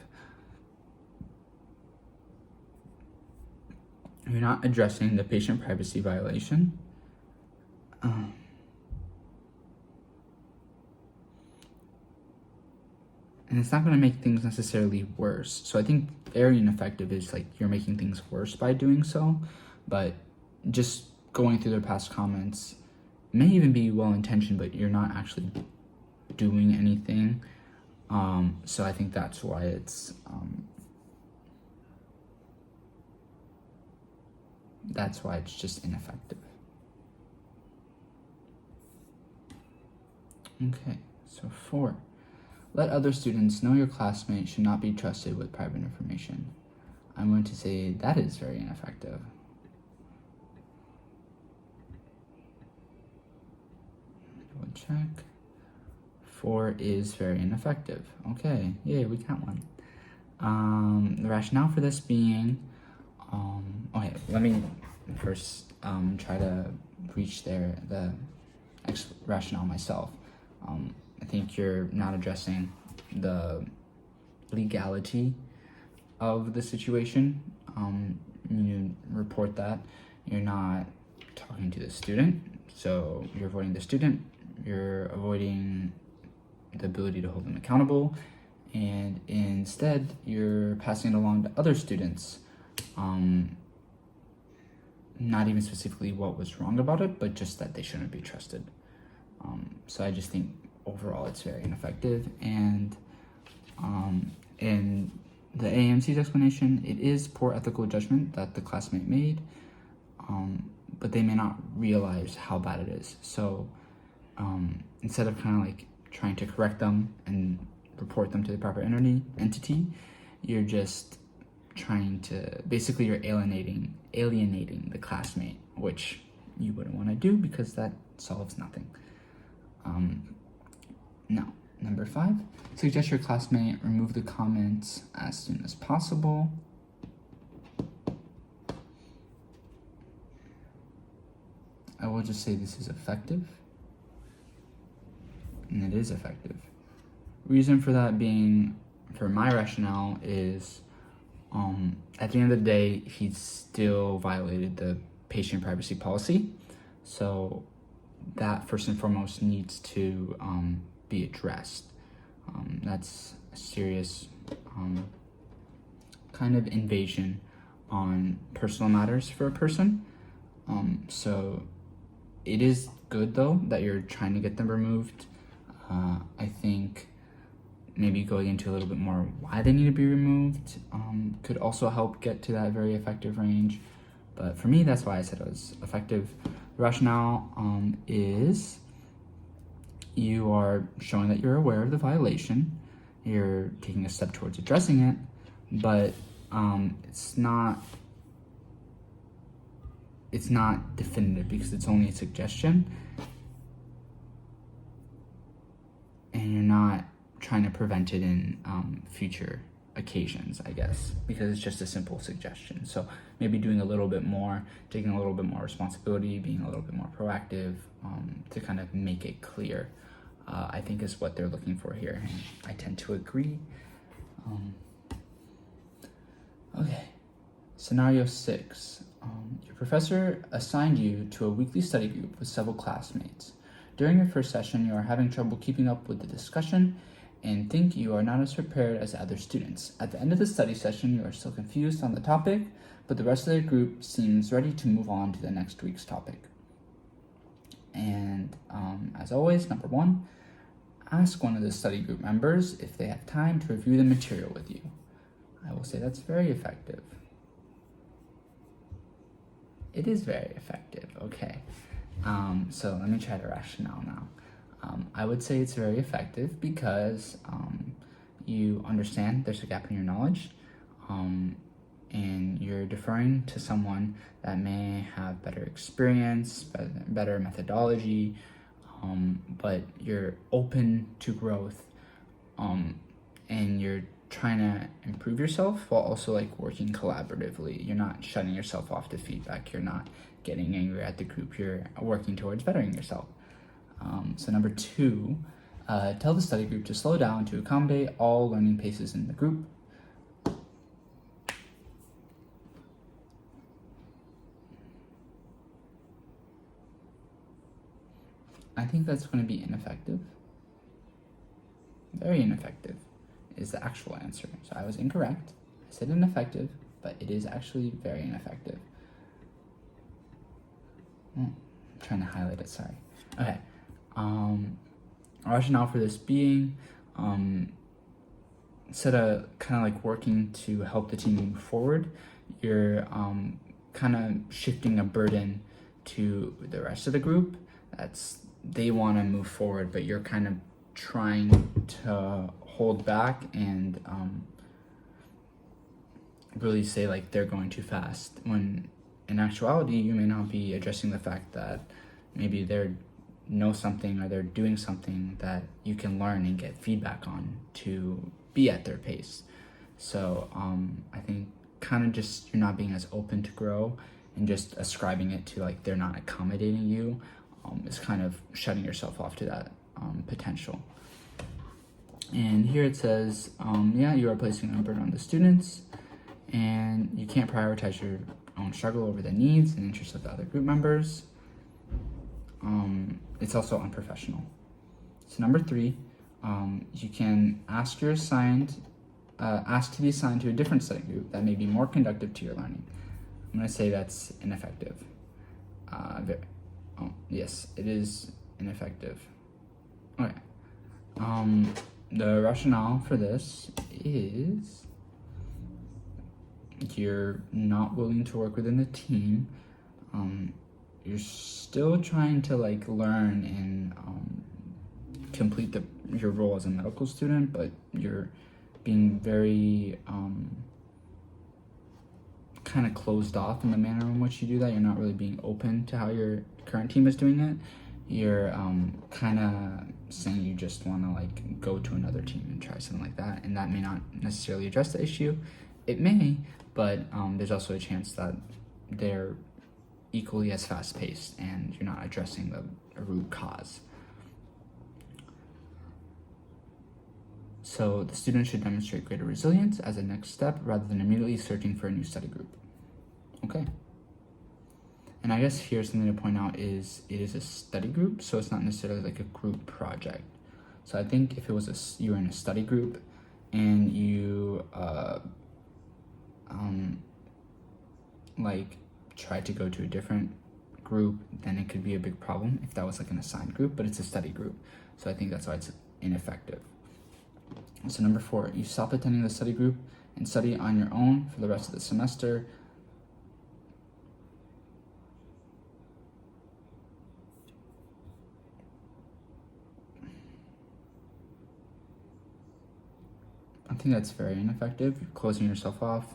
You're not addressing the patient privacy violation. And it's not going to make things necessarily worse. So I think very ineffective is like you're making things worse by doing so, but just going through their past comments may even be well-intentioned, but you're not actually doing anything. So I think that's why it's just ineffective. Okay, so 4. Let other students know your classmate should not be trusted with private information. I'm going to say that is very ineffective. Double check. 4 is very ineffective. Okay, yay, we got one. The rationale for this being, okay, let me first try to reach the rationale myself. I think you're not addressing the legality of the situation. You report that. You're not talking to the student, so you're avoiding the student. You're avoiding the ability to hold them accountable, and instead you're passing it along to other students. Not even specifically what was wrong about it, but just that they shouldn't be trusted. So I just think overall it's very ineffective, and in the AAMC's explanation, it is poor ethical judgment that the classmate made, but they may not realize how bad it is. So instead of kind of like trying to correct them and report them to the proper entity, you're just trying to, basically you're alienating the classmate, which you wouldn't want to do because that solves nothing. Now, number 5, suggest your classmate remove the comments as soon as possible. I will just say this is effective, and it is effective. Reason for that being, for my rationale, is at the end of the day, he still violated the patient privacy policy. So that first and foremost needs to be addressed. That's a serious kind of invasion on personal matters for a person. So it is good though that you're trying to get them removed. I think maybe going into a little bit more why they need to be removed could also help get to that very effective range. But for me, that's why I said it was effective. The rationale is you are showing that you're aware of the violation, you're taking a step towards addressing it, but it's not definitive because it's only a suggestion, and you're not trying to prevent it in future occasions, I guess, because it's just a simple suggestion. So maybe doing a little bit more, taking a little bit more responsibility, being a little bit more proactive to kind of make it clear, I think is what they're looking for here. And I tend to agree. Okay, scenario 6. Your professor assigned you to a weekly study group with several classmates. During your first session, you are having trouble keeping up with the discussion and think you are not as prepared as other students. At the end of the study session, you are still confused on the topic, but the rest of the group seems ready to move on to the next week's topic. And as always, number 1, ask one of the study group members if they have time to review the material with you. I will say that's very effective. It is very effective, okay. So let me try the rationale now. I would say it's very effective because you understand there's a gap in your knowledge, and you're deferring to someone that may have better experience, better methodology, but you're open to growth, and you're trying to improve yourself while also like working collaboratively. You're not shutting yourself off to feedback. You're not getting angry at the group. You're working towards bettering yourself. So number 2, tell the study group to slow down to accommodate all learning paces in the group. I think that's going to be ineffective. Very ineffective is the actual answer. So I was incorrect. I said ineffective, but it is actually very ineffective. I'm trying to highlight it, sorry. Okay. Rationale for this being, instead of kind of like working to help the team move forward, you're kind of shifting a burden to the rest of the group. They want to move forward, but you're kind of trying to hold back and really say like they're going too fast, when in actuality you may not be addressing the fact that maybe they know something or they're doing something that you can learn and get feedback on to be at their pace. So I think kind of just you're not being as open to grow, and just ascribing it to like they're not accommodating you is kind of shutting yourself off to that potential. And here it says, you are placing a burden on the students, and you can't prioritize your own struggle over the needs and interests of the other group members. It's also unprofessional. So number 3, you can ask to be assigned to a different study group that may be more conducive to your learning. I'm going to say that's ineffective. Yes, it is ineffective. Okay. The rationale for this is you're not willing to work within the team. You're still trying to like learn and complete your role as a medical student, but you're being very kind of closed off in the manner in which you do that. You're not really being open to how your current team is doing it. You're kind of saying you just want to like go to another team and try something like that, and that may not necessarily address the issue. It may, but there's also a chance that they're equally as fast-paced and you're not addressing the root cause. So the student should demonstrate greater resilience as a next step rather than immediately searching for a new study group. Okay. And I guess here's something to point out is it is a study group, so it's not necessarily like a group project. So I think if it was you were in a study group and you like tried to go to a different group, then it could be a big problem if that was like an assigned group, but it's a study group. So I think that's why it's ineffective. So number 4, you stop attending the study group and study on your own for the rest of the semester. I think that's very ineffective. You're closing yourself off.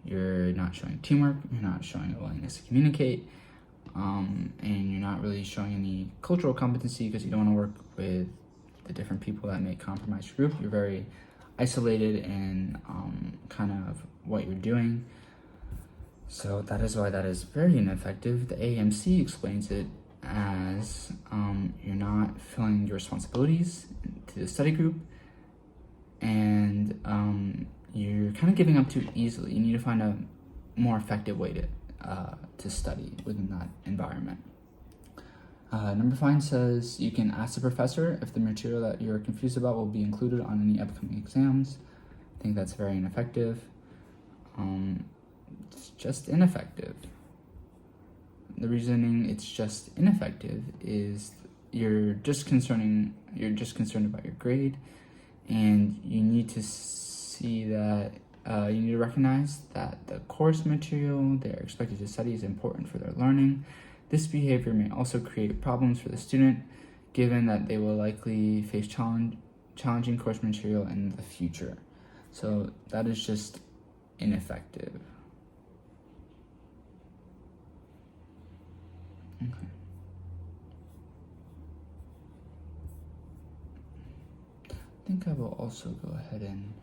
You're not showing teamwork. You're not showing a willingness to communicate. And you're not really showing any cultural competency because you don't want to work with the different people that may compromise your group. You're very isolated in kind of what you're doing. So that is why that is very ineffective. The AAMC explains it as you're not fulfilling your responsibilities to the study group, and you're kind of giving up too easily. You need to find a more effective way to study within that environment. Number 5 says you can ask the professor if the material that you're confused about will be included on any upcoming exams. I think that's very ineffective. It's just ineffective. The reasoning it's just ineffective is you're just concerned about your grade, and you need to see that you need to recognize that the course material they're expected to study is important for their learning. This behavior may also create problems for the student, given that they will likely face challenging course material in the future. So that is just ineffective. Okay. think I will also go ahead and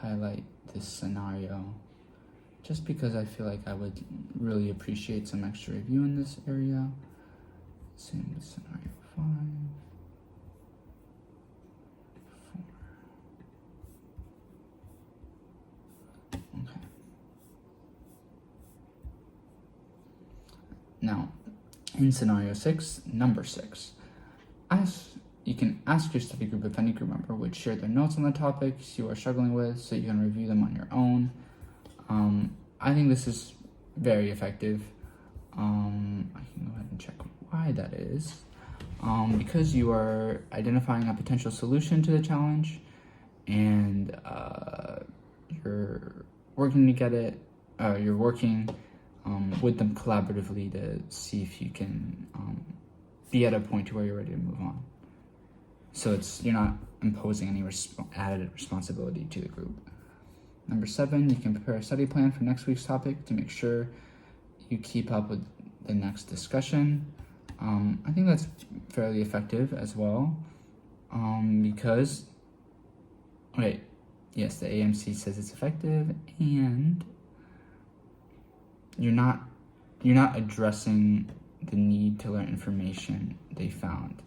highlight this scenario just because I feel like I would really appreciate some extra review in this area. Same with scenario 5. 4. Okay. Now, in scenario 6, number 6, you can ask your study group if any group member would share their notes on the topics you are struggling with so you can review them on your own. I think this is very effective. I can go ahead and check why that is. Because you are identifying a potential solution to the challenge and you're working to get it, you're working with them collaboratively to see if you can be at a point where you're ready to move on. So you're not imposing any added responsibility to the group. Number 7, you can prepare a study plan for next week's topic to make sure you keep up with the next discussion. I think that's fairly effective as well, because, yes, the AAMC says it's effective, and you're not addressing the need to learn information they found.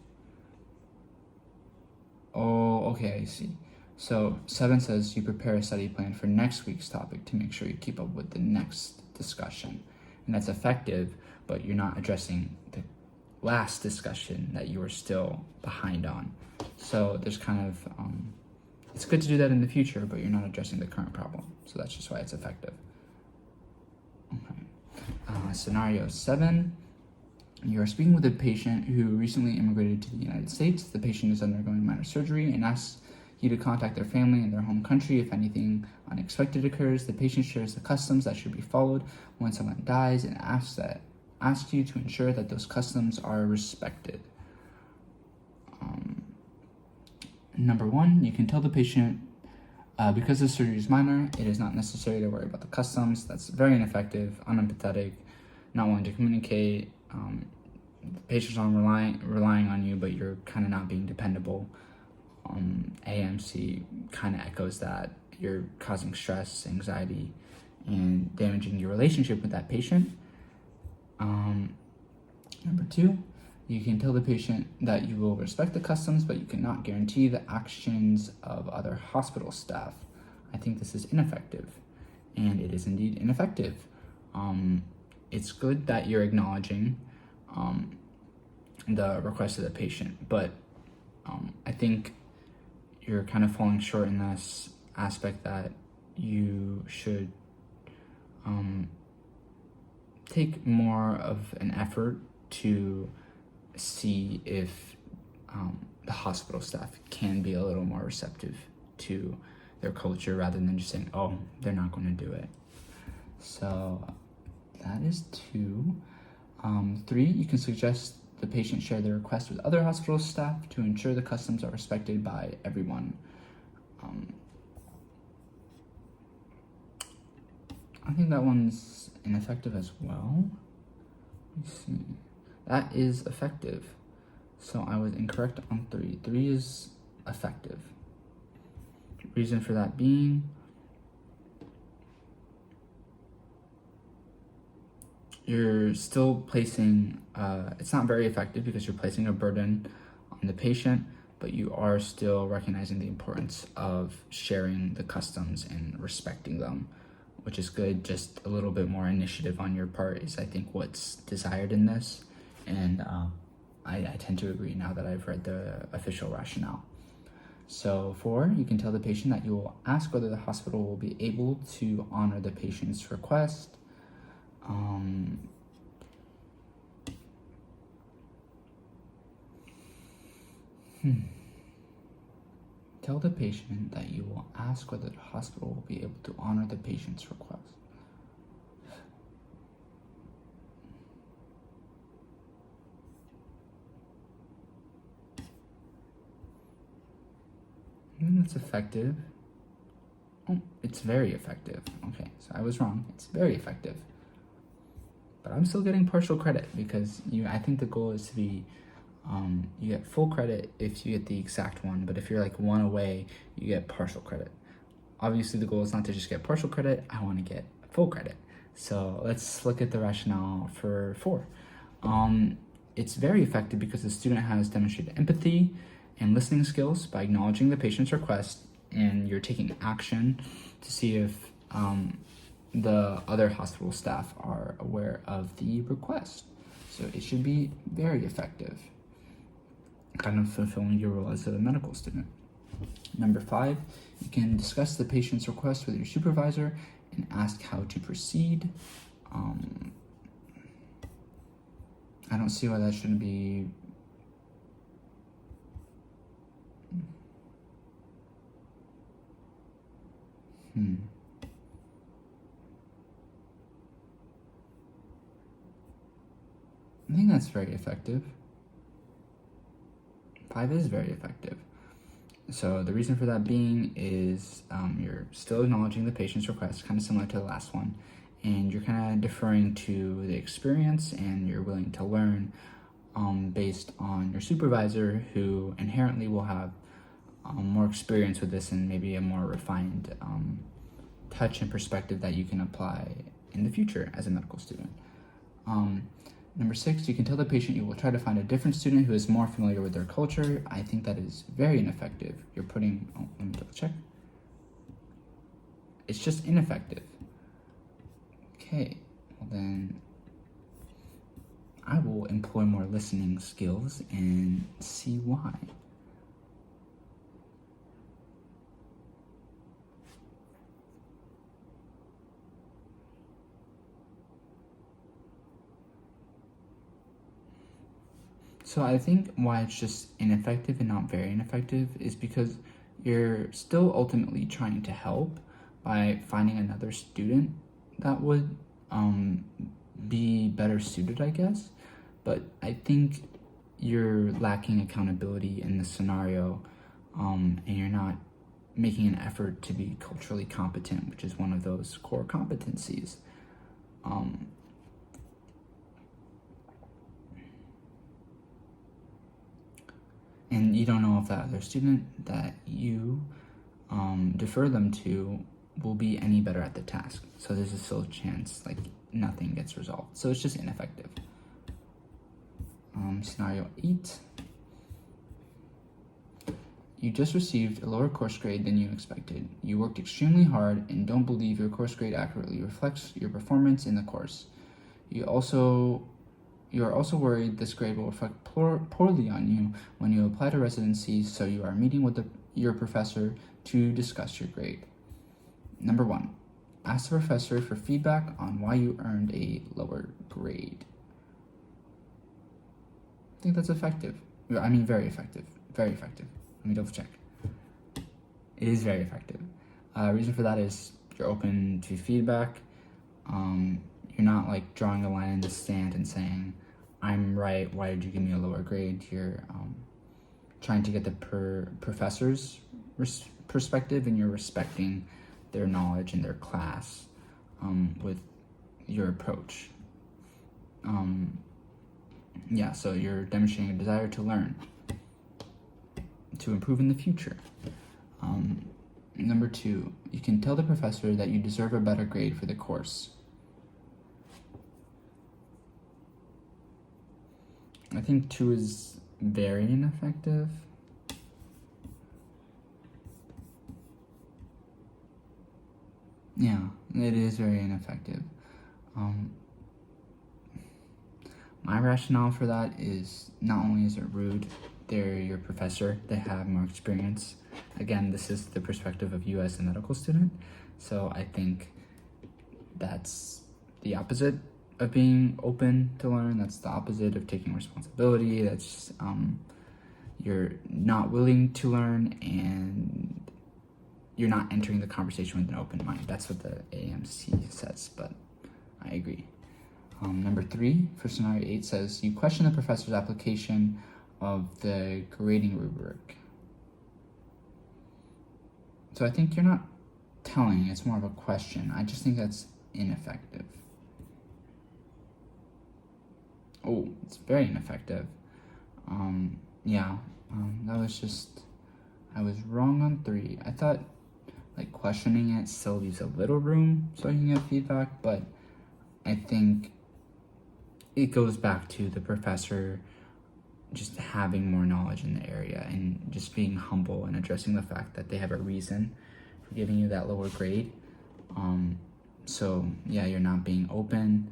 Oh, okay, I see. So 7 says you prepare a study plan for next week's topic to make sure you keep up with the next discussion. And that's effective, but you're not addressing the last discussion that you are still behind on. So there's kind of, it's good to do that in the future, but you're not addressing the current problem. So that's just why it's effective. Okay. Scenario 7. You are speaking with a patient who recently immigrated to the United States. The patient is undergoing minor surgery and asks you to contact their family in their home country if anything unexpected occurs. The patient shares the customs that should be followed when someone dies and asks you to ensure that those customs are respected. Number 1, you can tell the patient because the surgery is minor, it is not necessary to worry about the customs. That's very ineffective, unempathetic, not willing to communicate. The patient's on relying on you, but you're kind of not being dependable. AAMC kind of echoes that. You're causing stress, anxiety, and damaging your relationship with that patient. Number 2, you can tell the patient that you will respect the customs, but you cannot guarantee the actions of other hospital staff. I think this is ineffective, and it is indeed ineffective. It's good that you're acknowledging the request of the patient, but I think you're kind of falling short in this aspect that you should take more of an effort to see if the hospital staff can be a little more receptive to their culture rather than just saying, oh, they're not going to do it. So that is 2. 3, you can suggest the patient share their request with other hospital staff to ensure the customs are respected by everyone. I think that one's ineffective as well. Let me see. That is effective. So I was incorrect on 3. 3 is effective. Reason for that being, you're still placing, it's not very effective because you're placing a burden on the patient, but you are still recognizing the importance of sharing the customs and respecting them, which is good. Just a little bit more initiative on your part is, I think, what's desired in this. And I tend to agree now that I've read the official rationale. So 4, you can tell the patient that you will ask whether the hospital will be able to honor the patient's request. Tell the patient that you will ask whether the hospital will be able to honor the patient's request. It's effective. Oh, it's very effective. Okay, so I was wrong. It's very effective. But I'm still getting partial credit because I think the goal is to be You get full credit if you get the exact one, but if you're like one away, you get partial credit. Obviously, the goal is not to just get partial credit. I want to get full credit. So let's look at the rationale for 4. It's very effective because the student has demonstrated empathy and listening skills by acknowledging the patient's request, and you're taking action to see if the other hospital staff are aware of the request. So it should be very effective, kind of fulfilling your role as a medical student. Number 5, you can discuss the patient's request with your supervisor and ask how to proceed. I don't see why that shouldn't be. I think that's very effective. 5 is very effective. So the reason for that being is you're still acknowledging the patient's request, kind of similar to the last one, and you're kind of deferring to the experience, and you're willing to learn based on your supervisor, who inherently will have more experience with this and maybe a more refined touch and perspective that you can apply in the future as a medical student. Number 6, you can tell the patient you will try to find a different student who is more familiar with their culture. I think that is very ineffective. You're putting, let me double check. It's just ineffective. Okay, well then I will employ more listening skills and see why. So I think why it's just ineffective and not very ineffective is because you're still ultimately trying to help by finding another student that would be better suited, I guess. But I think you're lacking accountability in this scenario, and you're not making an effort to be culturally competent, which is one of those core competencies. And you don't know if that other student that you defer them to will be any better at the task. So there's still a chance like nothing gets resolved. So it's just ineffective. Scenario 8. You just received a lower course grade than you expected. You worked extremely hard and don't believe your course grade accurately reflects your performance in the course. You are also worried this grade will reflect poorly on you when you apply to residency, so you are meeting with your professor to discuss your grade. Number 1, ask the professor for feedback on why you earned a lower grade. I think that's effective. I mean, very effective. Very effective. Let me double check. It is very effective. Reason for that is you're open to feedback. You're not like drawing a line in the sand and saying, I'm right, why did you give me a lower grade? You're trying to get the professor's perspective, and you're respecting their knowledge and their class with your approach. So you're demonstrating a desire to learn, to improve in the future. Number 2, you can tell the professor that you deserve a better grade for the course. I think 2 is very ineffective. Yeah, it is very ineffective. My rationale for that is not only is it rude, they're your professor, they have more experience. Again, this is the perspective of you as a medical student, so I think that's the opposite of being open to learn. That's the opposite of taking responsibility. That's you're not willing to learn, and you're not entering the conversation with an open mind. That's what the AAMC says, but I agree. Number 3 for scenario 8 says you question the professor's application of the grading rubric. So I think you're not telling, it's more of a question. I just think that's ineffective. Oh, it's very ineffective. That was just, I was wrong on 3. I thought like questioning it still leaves a little room so you can get feedback, but I think it goes back to the professor just having more knowledge in the area and just being humble and addressing the fact that they have a reason for giving you that lower grade. So yeah, you're not being open.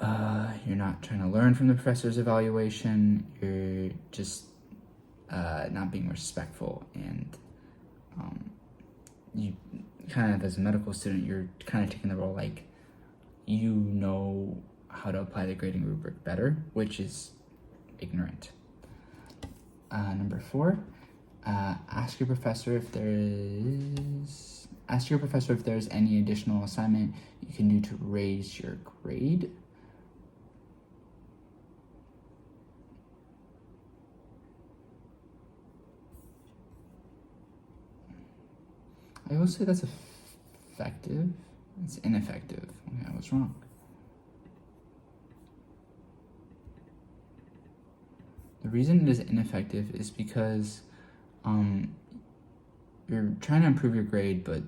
You're not trying to learn from the professor's evaluation. You're just not being respectful, and you kind of, as a medical student, you're kind of taking the role like you know how to apply the grading rubric better, which is ignorant. Number 4, ask your professor if there is any additional assignment you can do to raise your grade. I will say that's effective. It's ineffective. Okay, I was wrong. The reason it is ineffective is because you're trying to improve your grade, but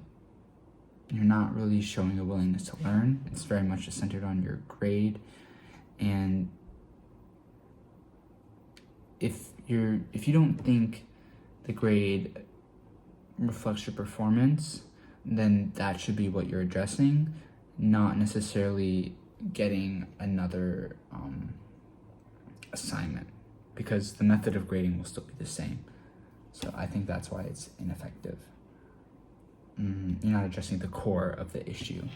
you're not really showing a willingness to learn. It's very much just centered on your grade, and if you don't think the grade reflects your performance, then that should be what you're addressing, not necessarily getting another assignment, because the method of grading will still be the same. So I think that's why it's ineffective. You're not addressing the core of the issue.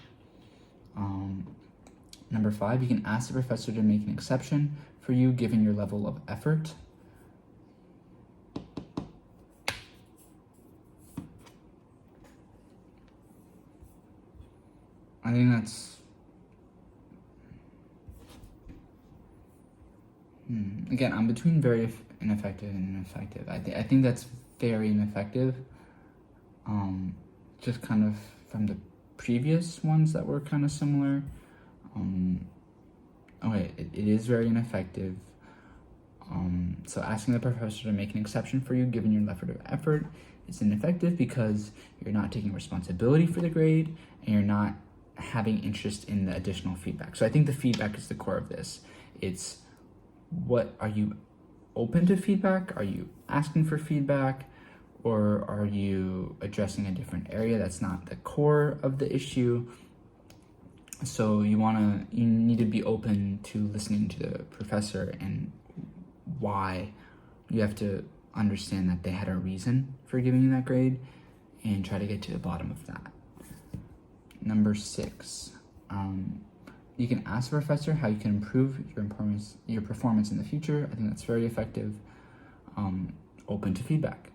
Number 5, you can ask the professor to make an exception for you given your level of effort. I think that's again, I'm between very ineffective and ineffective. I think that's very ineffective. Just kind of from the previous ones that were kind of similar. Okay, it is very ineffective. So asking the professor to make an exception for you given your level of effort is ineffective because you're not taking responsibility for the grade and you're not having interest in the additional feedback. So I think the feedback is the core of this. It's, what are you open to feedback? Are you asking for feedback? Or are you addressing a different area that's not the core of the issue? So you need to be open to listening to the professor and why. You have to understand that they had a reason for giving you that grade and try to get to the bottom of that. Number 6, you can ask the professor how you can improve your performance in the future. I think that's very effective. Open to feedback.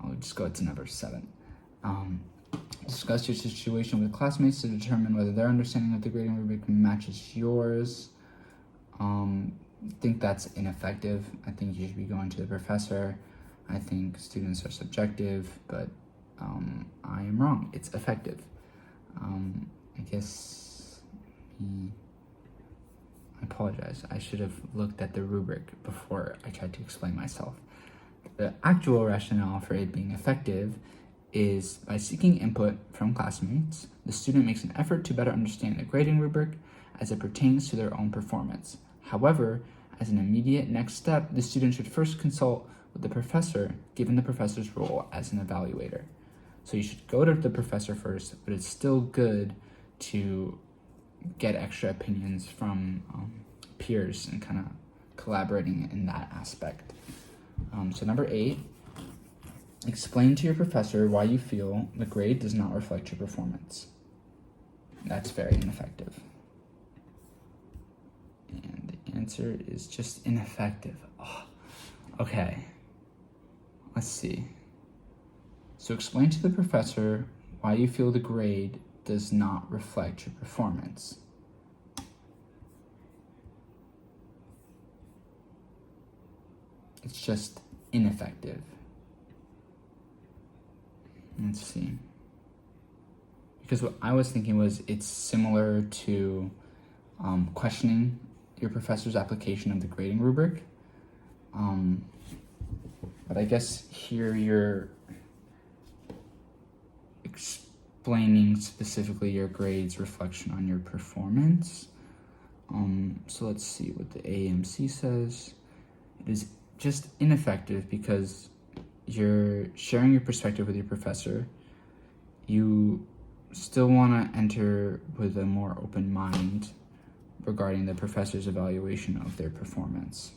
I'll just go to number 7. Discuss your situation with classmates to determine whether their understanding of the grading rubric matches yours. I think that's ineffective. I think you should be going to the professor. I think students are subjective, but I am wrong. It's effective. I guess I apologize. I should have looked at the rubric before I tried to explain myself. The actual rationale for it being effective is by seeking input from classmates, the student makes an effort to better understand the grading rubric as it pertains to their own performance. However, as an immediate next step, the student should first consult with the professor, given the professor's role as an evaluator. So you should go to the professor first, but it's still good to get extra opinions from peers and kind of collaborating in that aspect. So number 8, explain to your professor why you feel the grade does not reflect your performance. That's very ineffective. And the answer is just ineffective. Oh, okay, let's see. So explain to the professor why you feel the grade does not reflect your performance. It's just ineffective. Let's see. Because what I was thinking was it's similar to questioning your professor's application of the grading rubric. But I guess here you're explaining specifically your grades reflection on your performance. So let's see what the AAMC says. It is just ineffective because you're sharing your perspective with your professor. You still want to enter with a more open mind regarding the professor's evaluation of their performance.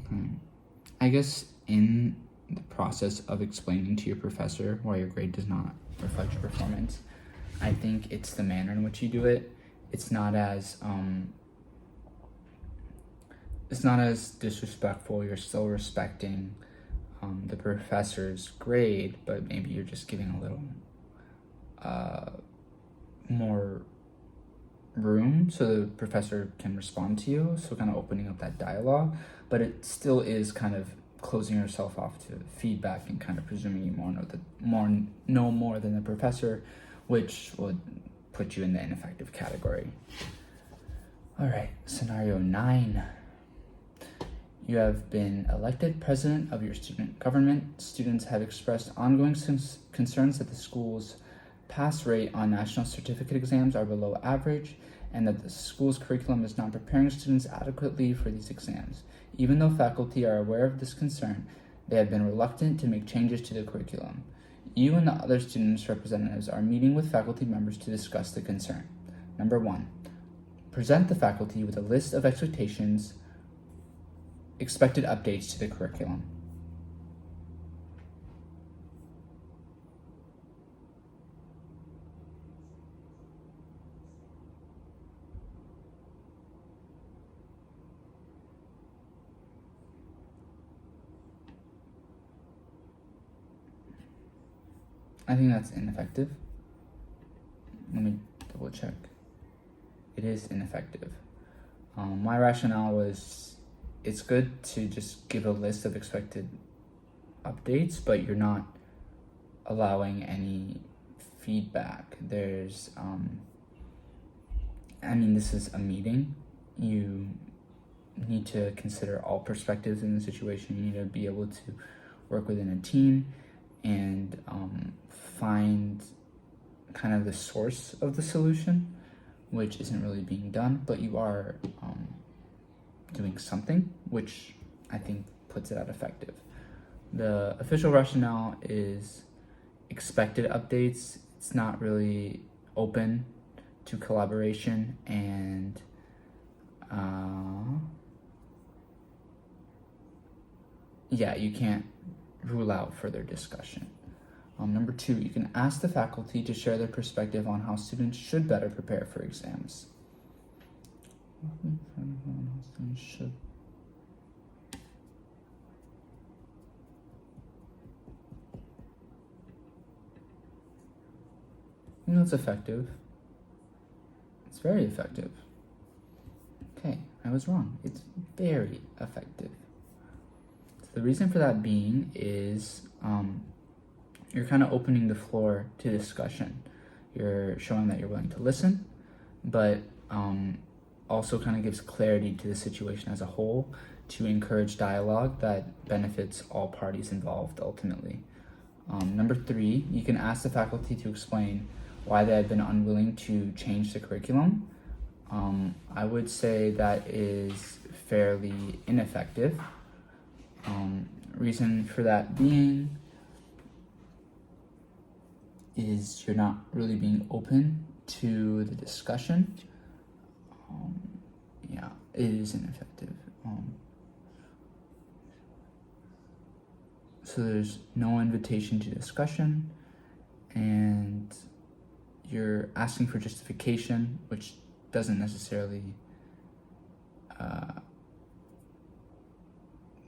Okay. I guess in the process of explaining to your professor why your grade does not reflect your performance, I think it's the manner in which you do it. It's not as disrespectful. You're still respecting the professor's grade, but maybe you're just giving a little more room so the professor can respond to you, so kind of opening up that dialogue, but it still is kind of closing yourself off to feedback and kind of presuming you know more than the professor, which would put you in the ineffective category. All right, scenario 9. You have been elected president of your student government. Students have expressed ongoing concerns that the school's pass rate on national certificate exams are below average and that the school's curriculum is not preparing students adequately for these exams. Even though faculty are aware of this concern, they have been reluctant to make changes to the curriculum. You and the other students' representatives are meeting with faculty members to discuss the concern. Number 1, present the faculty with a list of expected updates to the curriculum. I think that's ineffective. Let me double check. It is ineffective. My rationale was it's good to just give a list of expected updates, but you're not allowing any feedback. There's, this is a meeting. You need to consider all perspectives in the situation. You need to be able to work within a team and find kind of the source of the solution, which isn't really being done, but you are doing something, which I think puts it at effective. The official rationale is expected updates. It's not really open to collaboration, and you can't rule out further discussion. Number 2, you can ask the faculty to share their perspective on how students should better prepare for exams. It's effective. It's very effective. Okay, I was wrong. It's very effective. So the reason for that being is you're kind of opening the floor to discussion. You're showing that you're willing to listen, but also kind of gives clarity to the situation as a whole to encourage dialogue that benefits all parties involved ultimately. Number 3, you can ask the faculty to explain why they have been unwilling to change the curriculum. I would say that is fairly ineffective. Reason for that being is you're not really being open to the discussion. It is ineffective. So there's no invitation to discussion, and you're asking for justification, which doesn't necessarily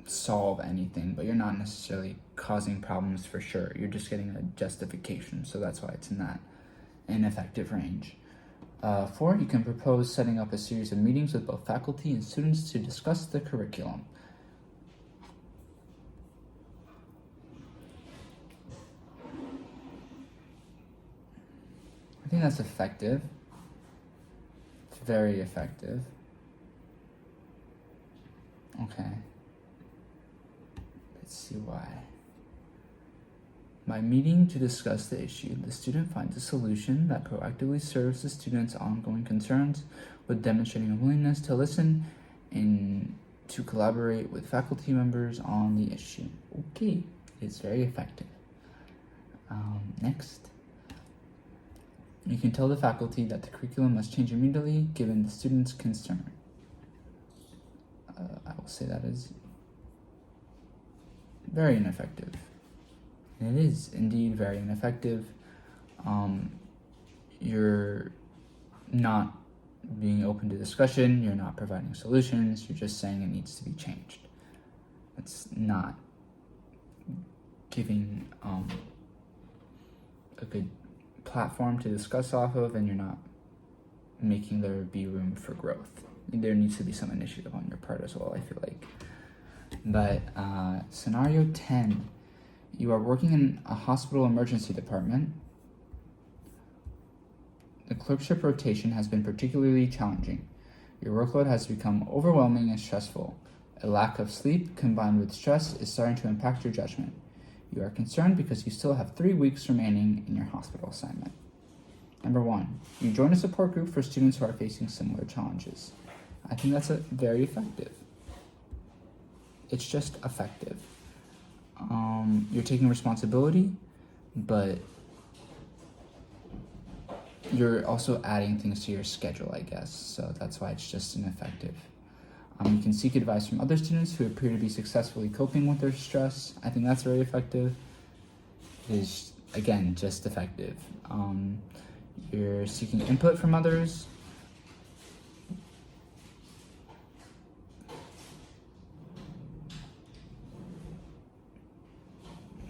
solve anything, but you're not necessarily causing problems for sure. You're just getting a justification, so that's why it's in that ineffective range. 4, you can propose setting up a series of meetings with both faculty and students to discuss the curriculum. think that's effective. It's very effective. Okay. Let's see why. By meeting to discuss the issue, the student finds a solution that proactively serves the student's ongoing concerns with demonstrating a willingness to listen and to collaborate with faculty members on the issue. Okay, it's very effective. Next. You can tell the faculty that the curriculum must change immediately given the student's concern. I will say that is very ineffective. And it is indeed very ineffective. You're not being open to discussion, you're not providing solutions, you're just saying it needs to be changed. That's not giving a good platform to discuss off of, and you're not making there be room for growth. There needs to be some initiative on your part as well, I feel like. But scenario 10, you are working in a hospital emergency department. The clerkship rotation has been particularly challenging. Your workload has become overwhelming and stressful. A lack of sleep combined with stress is starting to impact your judgment. You are concerned because you still have 3 weeks remaining in your hospital assignment. Number 1, you join a support group for students who are facing similar challenges. I think that's very effective. It's just effective. You're taking responsibility, but you're also adding things to your schedule, I guess. So that's why it's just ineffective. You can seek advice from other students who appear to be successfully coping with their stress. I think that's very effective. It is, again, just effective. You're seeking input from others.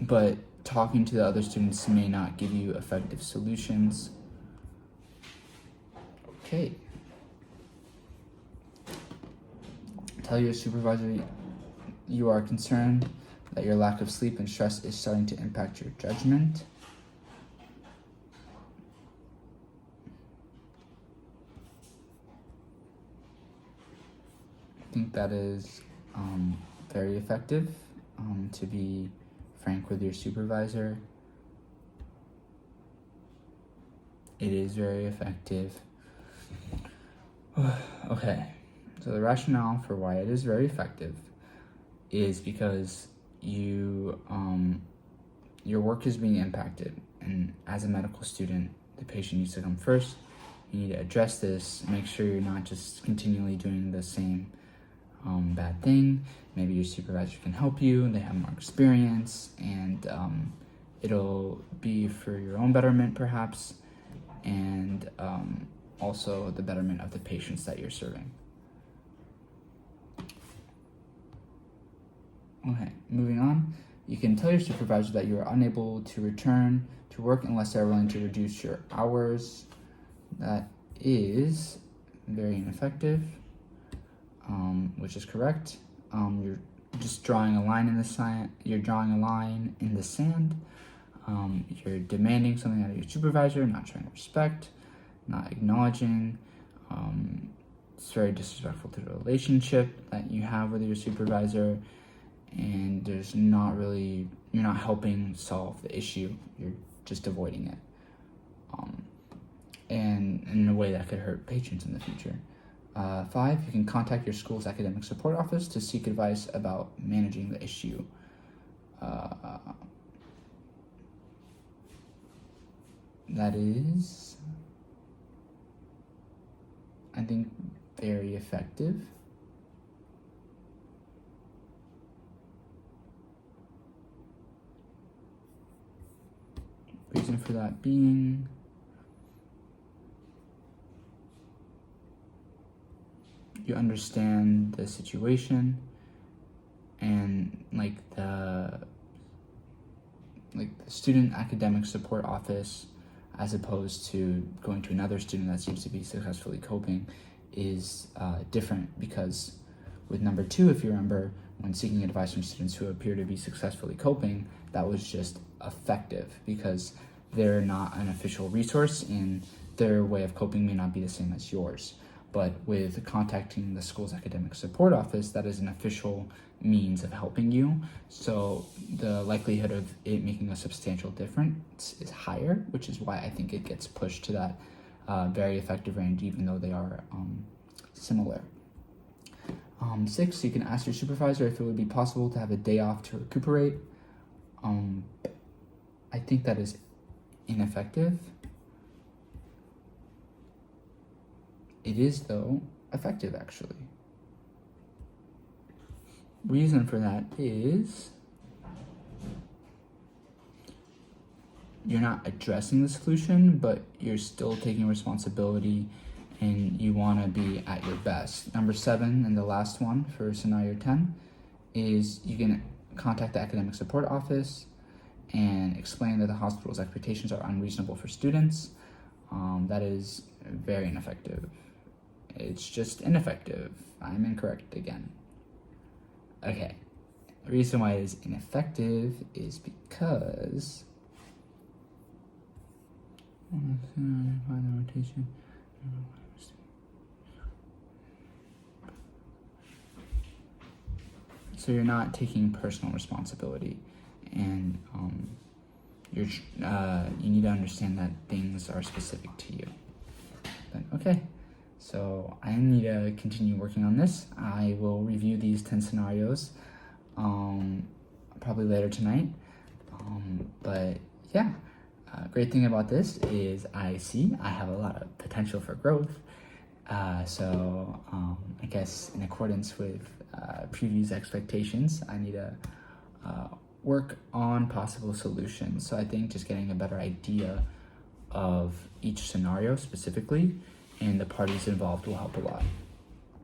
But talking to the other students may not give you effective solutions. Okay. Tell your supervisor you are concerned that your lack of sleep and stress is starting to impact your judgment. I think that is very effective, to be frank with your supervisor. It is very effective. Okay, so the rationale for why it is very effective is because your work is being impacted, and as a medical student, the patient needs to come first. You need to address this, make sure you're not just continually doing the same bad thing. Maybe your supervisor can help you, they have more experience, and it'll be for your own betterment perhaps, and also the betterment of the patients that you're serving. Okay, moving on. You can tell your supervisor that you are unable to return to work unless they're willing to reduce your hours. That is very ineffective, which is correct. You're just drawing a line in the sand. You're drawing a line in the sand. You're demanding something out of your supervisor, not showing respect, not acknowledging. It's very disrespectful to the relationship that you have with your supervisor, and you're not helping solve the issue. You're just avoiding it, and in a way that could hurt patients in the future. 5, you can contact your school's academic support office to seek advice about managing the issue. That is, I think, very effective. Reason for that being, you understand the situation, and the student academic support office, as opposed to going to another student that seems to be successfully coping, is different, because with number 2, if you remember, when seeking advice from students who appear to be successfully coping, that was just effective because they're not an official resource and their way of coping may not be the same as yours. But with contacting the school's academic support office, that is an official means of helping you. So the likelihood of it making a substantial difference is higher, which is why I think it gets pushed to that very effective range, even though they are similar. 6, you can ask your supervisor if it would be possible to have a day off to recuperate. I think that is ineffective. It is, though, effective, actually. Reason for that is you're not addressing the solution, but you're still taking responsibility and you want to be at your best. Number 7, and the last one for scenario 10, is you can contact the academic support office and explain that the hospital's expectations are unreasonable for students. That is very ineffective. It's just ineffective. I'm incorrect again. Okay, the reason why it is ineffective is because so you're not taking personal responsibility, and you need to understand that things are specific to you. But okay, so I need to continue working on this. I will review these 10 scenarios probably later tonight. But yeah, great thing about this is I have a lot of potential for growth. So I guess in accordance with previous expectations, I need to work on possible solutions. So I think just getting a better idea of each scenario specifically and the parties involved will help a lot.